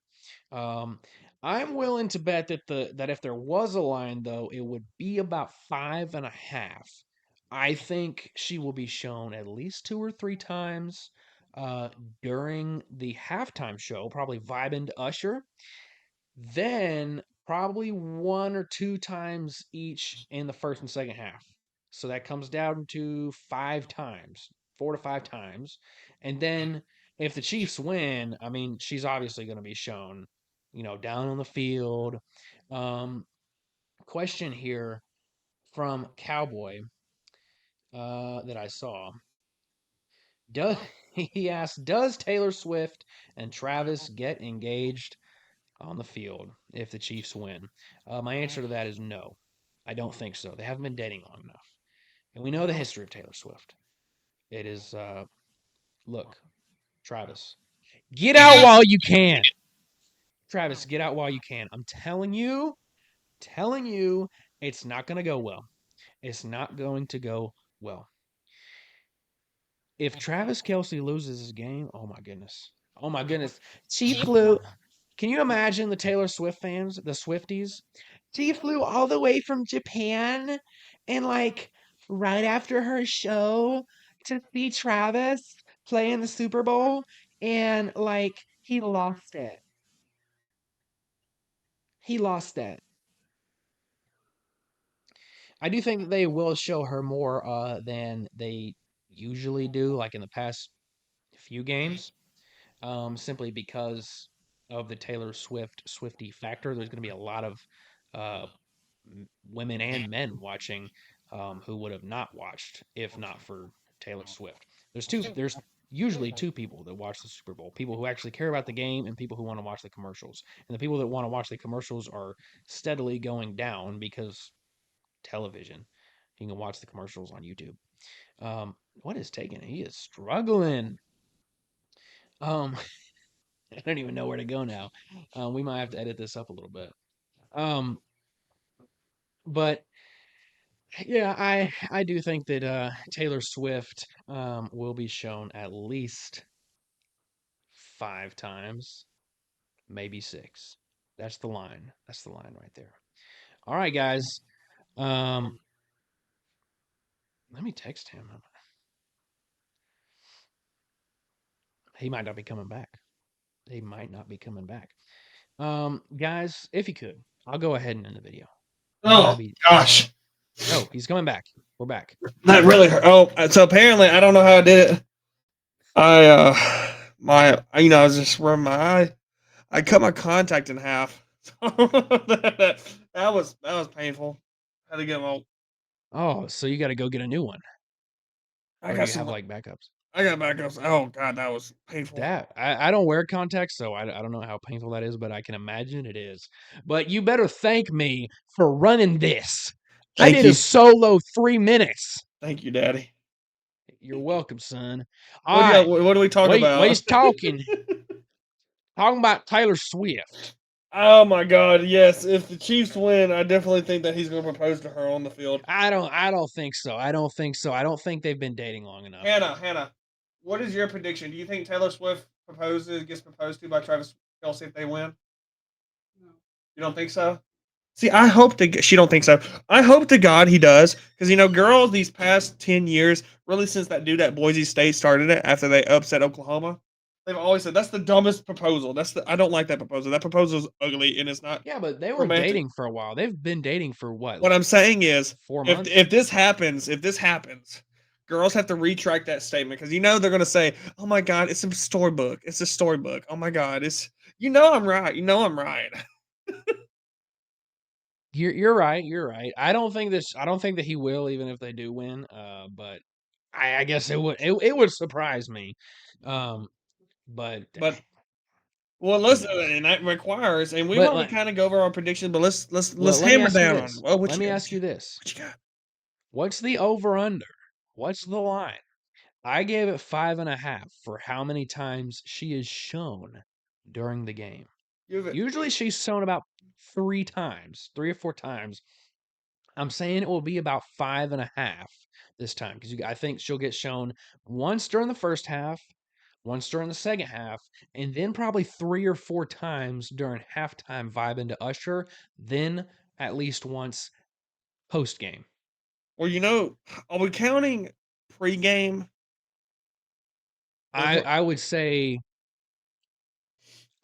Um, I'm willing to bet that if there was a line, though, it would be about 5.5. I think she will be shown at least 2 or 3 times uh, during the halftime show, probably vibing to Usher. Then probably 1 or 2 times each in the first and second half. So that comes down to 5 times, 4 to 5 times. And then if the Chiefs win, I mean, she's obviously going to be shown, down on the field. Um, Question here from Cowboy that I saw. Does he asked, does Taylor Swift and Travis get engaged on the field if the Chiefs win? My answer to that is no. I don't think so. They haven't been dating long enough. And we know the history of Taylor Swift. It is, look, Travis, get out while you can. Travis, get out while you can. I'm telling you, it's not going to go well. It's not going to go well. If Travis Kelsey loses his game, oh my goodness. Oh my goodness. She flew. Can you imagine the Taylor Swift fans, the Swifties? She flew all the way from Japan and like right after her show to see Travis play in the Super Bowl and like he lost it. He lost it. I do think that they will show her more than they usually do, like in the past few games, simply because of the Taylor Swift Swifty factor. There's going to be a lot of uh, women and men watching who would have not watched if not for Taylor Swift. There's usually two people that watch the Super Bowl: people who actually care about the game and people who want to watch the commercials. And the people that want to watch the commercials are steadily going down because television. You can watch the commercials on YouTube. What is taking? He is struggling. Um, I don't even know where to go now. We might have to edit this up a little bit. Um, but yeah, I do think that Taylor Swift will be shown at least 5 times. maybe 6. That's the line. That's the line right there. All right, guys. Let me text him. He might not be coming back. He might not be coming back. Guys, if you could, I'll go ahead and end the video. Oh gosh, Oh, he's coming back. We're back. that really hurt. Oh, so apparently I don't know how I did it. I was just where my eye. I cut my contact in half. that was painful. Had to get my. Oh, so you got to go get a new one, I or do got you have some. like backups? I got backups. Oh god, that was painful. I don't wear contacts, so I don't know how painful that is, but I can imagine it is. But you better thank me for running this. I Thank did a you, solo 3 minutes. thank you, Daddy. You're welcome, son. What All do y'all? right. What do we talk Wait, about? he's talking. Talking about Taylor Swift. Oh my god, yes. If the Chiefs win, I definitely think that he's going to propose to her on the field. I don't think so. I don't think so. I don't think they've been dating long enough. Hannah, what is your prediction? Do you think Taylor Swift gets proposed to by Travis Kelce if they win? No. You don't think so? See, I hope she don't think so. I hope to God he does, because girls these past 10 years, really since that dude at Boise State started it after they upset Oklahoma, they've always said that's the dumbest proposal. I don't like that proposal. That proposal is ugly and it's not Yeah, but they were romantic. dating for a while. They've been dating for what, What like I'm saying is, 4 if months? this happens, girls have to retract that statement because they're gonna say, "Oh my God, it's a storybook. It's a storybook. Oh my God, it's I'm right. I'm right." You're right. You're right. I don't think that he will, even if they do win. But I guess it would surprise me. Um, but But well, who listen, knows? and that requires, and we've But already kind of go over our predictions, but let's let me hammer ask you down on this. well, what Let you me got? ask you this. What you got? What's the over under? What's the line? I gave it 5.5 for how many times she is shown during the game. Give it. Usually she's shown about 3 times, 3 or 4 times. I'm saying it will be about 5.5 this time because I think she'll get shown once during the first half, once during the second half, and then probably 3 or 4 times during halftime vibing to Usher, then at least once post game. Well, are we counting pregame? Like, I would say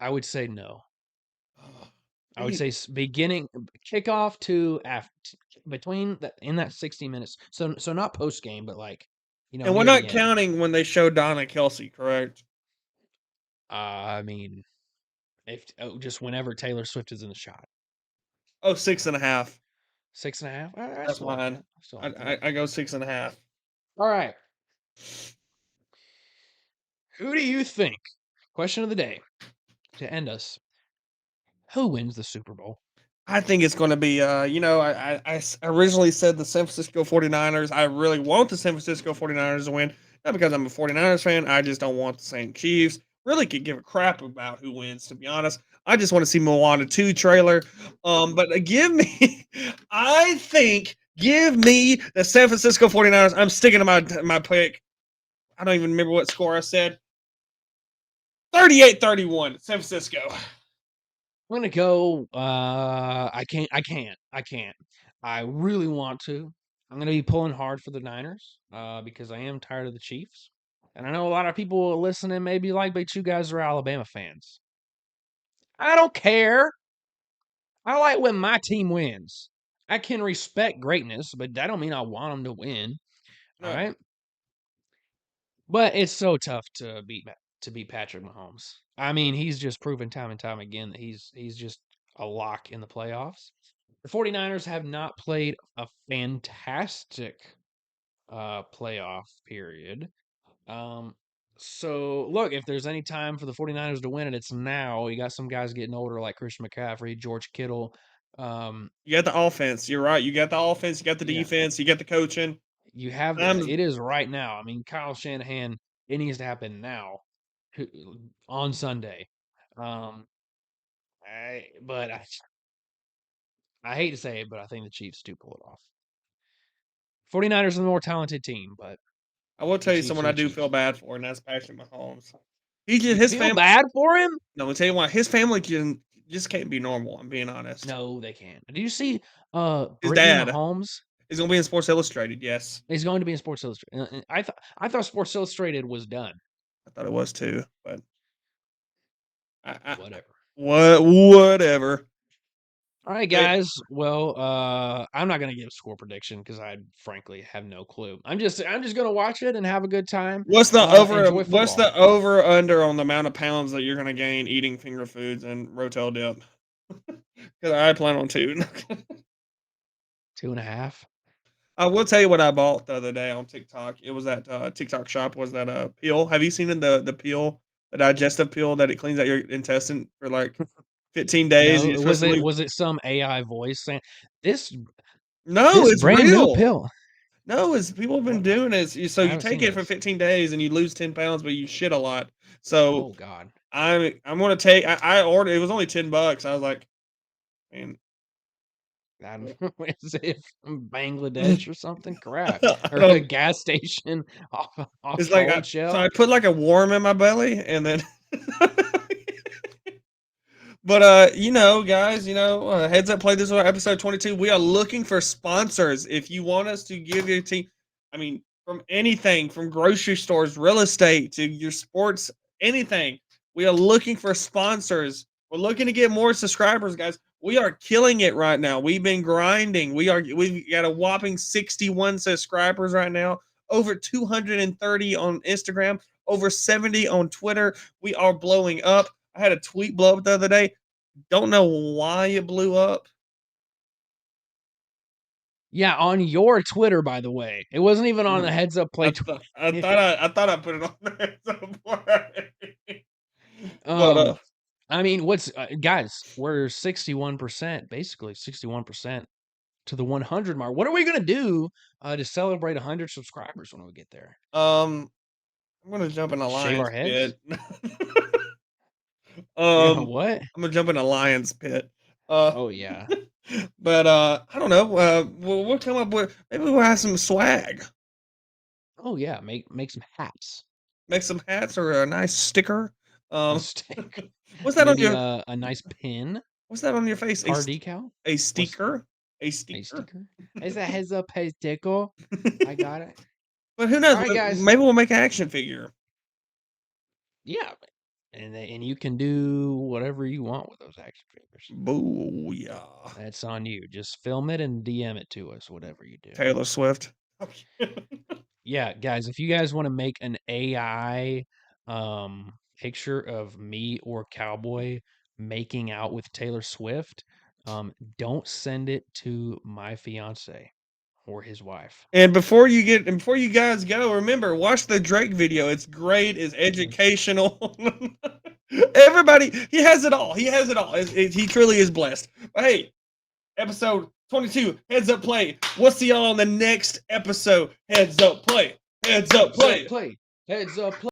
no. I would say beginning kickoff to after between in that 60 minutes. So not post game, but like and we're near the not end. counting when they show Donna Kelsey, correct? I mean, if just whenever Taylor Swift is in the shot, Oh, 6.5. 6.5. I That's still like mine. that. I still I, like that. I, I go 6.5. All right. Who do you think? Question of the day to end us. Who wins the Super Bowl? I think it's going to be, originally said the San Francisco 49ers. I really want the San Francisco 49ers to win. Not because I'm a 49ers fan. I just don't want the same Chiefs. Really could give a crap about who wins, to be honest. I just want to see Moana 2 trailer. But give me, give me the San Francisco 49ers. I'm sticking to my pick. I don't even remember what score I said. 38-31, San Francisco. I'm gonna go. I can't. I really want to. I'm gonna be pulling hard for the Niners. Because I am tired of the Chiefs, and I know a lot of people listening may be like, "But you guys are Alabama fans." I don't care. I like when my team wins. I can respect greatness, but that don't mean I want them to win. All No. right. But it's so tough to beat Patrick Mahomes. I mean, he's just proven time and time again that he's just a lock in the playoffs. The 49ers have not played a fantastic playoff period. Um so look, if there's any time for the 49ers to win it, it's now. You got some guys getting older like Christian McCaffrey, George Kittle. You got the offense. You're right. You got the offense. You got the Yeah, defense. You got the coaching. you have I'm it is right now. I mean, Kyle Shanahan, it needs to happen now on Sunday. Um, but I hate to say it, but I think the Chiefs do pull it off. 49ers are the more talented team, but I will the tell you Chiefs someone are I the do feel Chiefs. bad for, and that's Patrick Mahomes. He just You his feel family. bad for him? No, I'll tell you why. His family just can't be normal. I'm being honest. No, they can't. Do you see His Brittany dad Mahomes? is gonna be in Sports Illustrated. Yes, He's going to be in Sports Illustrated. I thought Sports Illustrated was done. I thought it was too, but I Whatever. whatever. All right, Hey, guys. Well, I'm not gonna give a score prediction because I frankly have no clue. I'm just gonna watch it and have a good time. what's the Enjoy What's football. the over under on the amount of pounds that you're gonna gain eating finger foods and Rotel dip? Because I plan on 2. 2.5. I will tell you what I bought the other day on TikTok. It was that TikTok shop. Was that peel? Have you seen the peel, the digestive peel that it cleans out your intestine for like 15 days? And No, you're supposed to leave. was it some AI voice saying this No, this it's brand new real. pill? No, it's people have been What? doing it. So I you haven't take seen it for this. 15 days and you lose 10 pounds, but you shit a lot. So Oh God. I'm gonna take. I ordered. It was only $10. I was like, man. I don't know. Is it from Bangladesh or something? Crap. I Or a don't. gas station off It's like Solid so Shell? I put like a worm in my belly and then. But guys, heads up play, this is our episode 22. We are looking for sponsors. If you want us to give your team, I mean, from anything, from grocery stores, real estate to your sports, anything. We are looking for sponsors. We're looking to get more subscribers, guys. We are killing it right now. We've been grinding. We've got a whopping 61 subscribers right now, over 230 on Instagram, over 70 on Twitter. We are blowing up. I had a tweet blow up the other day. Don't know why it blew up. Yeah, on your Twitter, by the way. It wasn't even on the Mhm. Heads Up Play Twitter. I thought I put it on there somewhere. But Um, I mean, what's guys? We're 61%, basically 61% to the 100 mark. What are we gonna do to celebrate 100 subscribers when we get there? I'm gonna jump in a Shave our lion's heads? pit. You're gonna um, what? I'm gonna jump in a lion's pit. Uh, Oh yeah. but I don't know. We'll come up with maybe we'll have some swag. Oh yeah. Make some hats. Make some hats or a nice sticker. A Um, stick. what's that on Maybe your a nice pin. What's that on your face? Car decal. A What's sticker? A a sticker? sticker? Is that Heads Up Hey Tickle? I got it. But who All knows? right, guys. Maybe we'll make an action figure. Yeah. And you can do whatever you want with those action figures. Booyah. That's on you. Just film it and DM it to us, whatever you do. Taylor Swift. Yeah, guys, if you guys want to make an AI picture of me or Cowboy making out with Taylor Swift, don't send it to my fiance or his wife. And before you guys go, remember, watch the Drake video. It's great. It's educational. Everybody, he has it all. He has it all. He truly is blessed. But hey, episode 22, Heads Up Play. We'll see y'all on the next episode. Heads Up Play. Heads Up Heads up Play. play. Heads up play.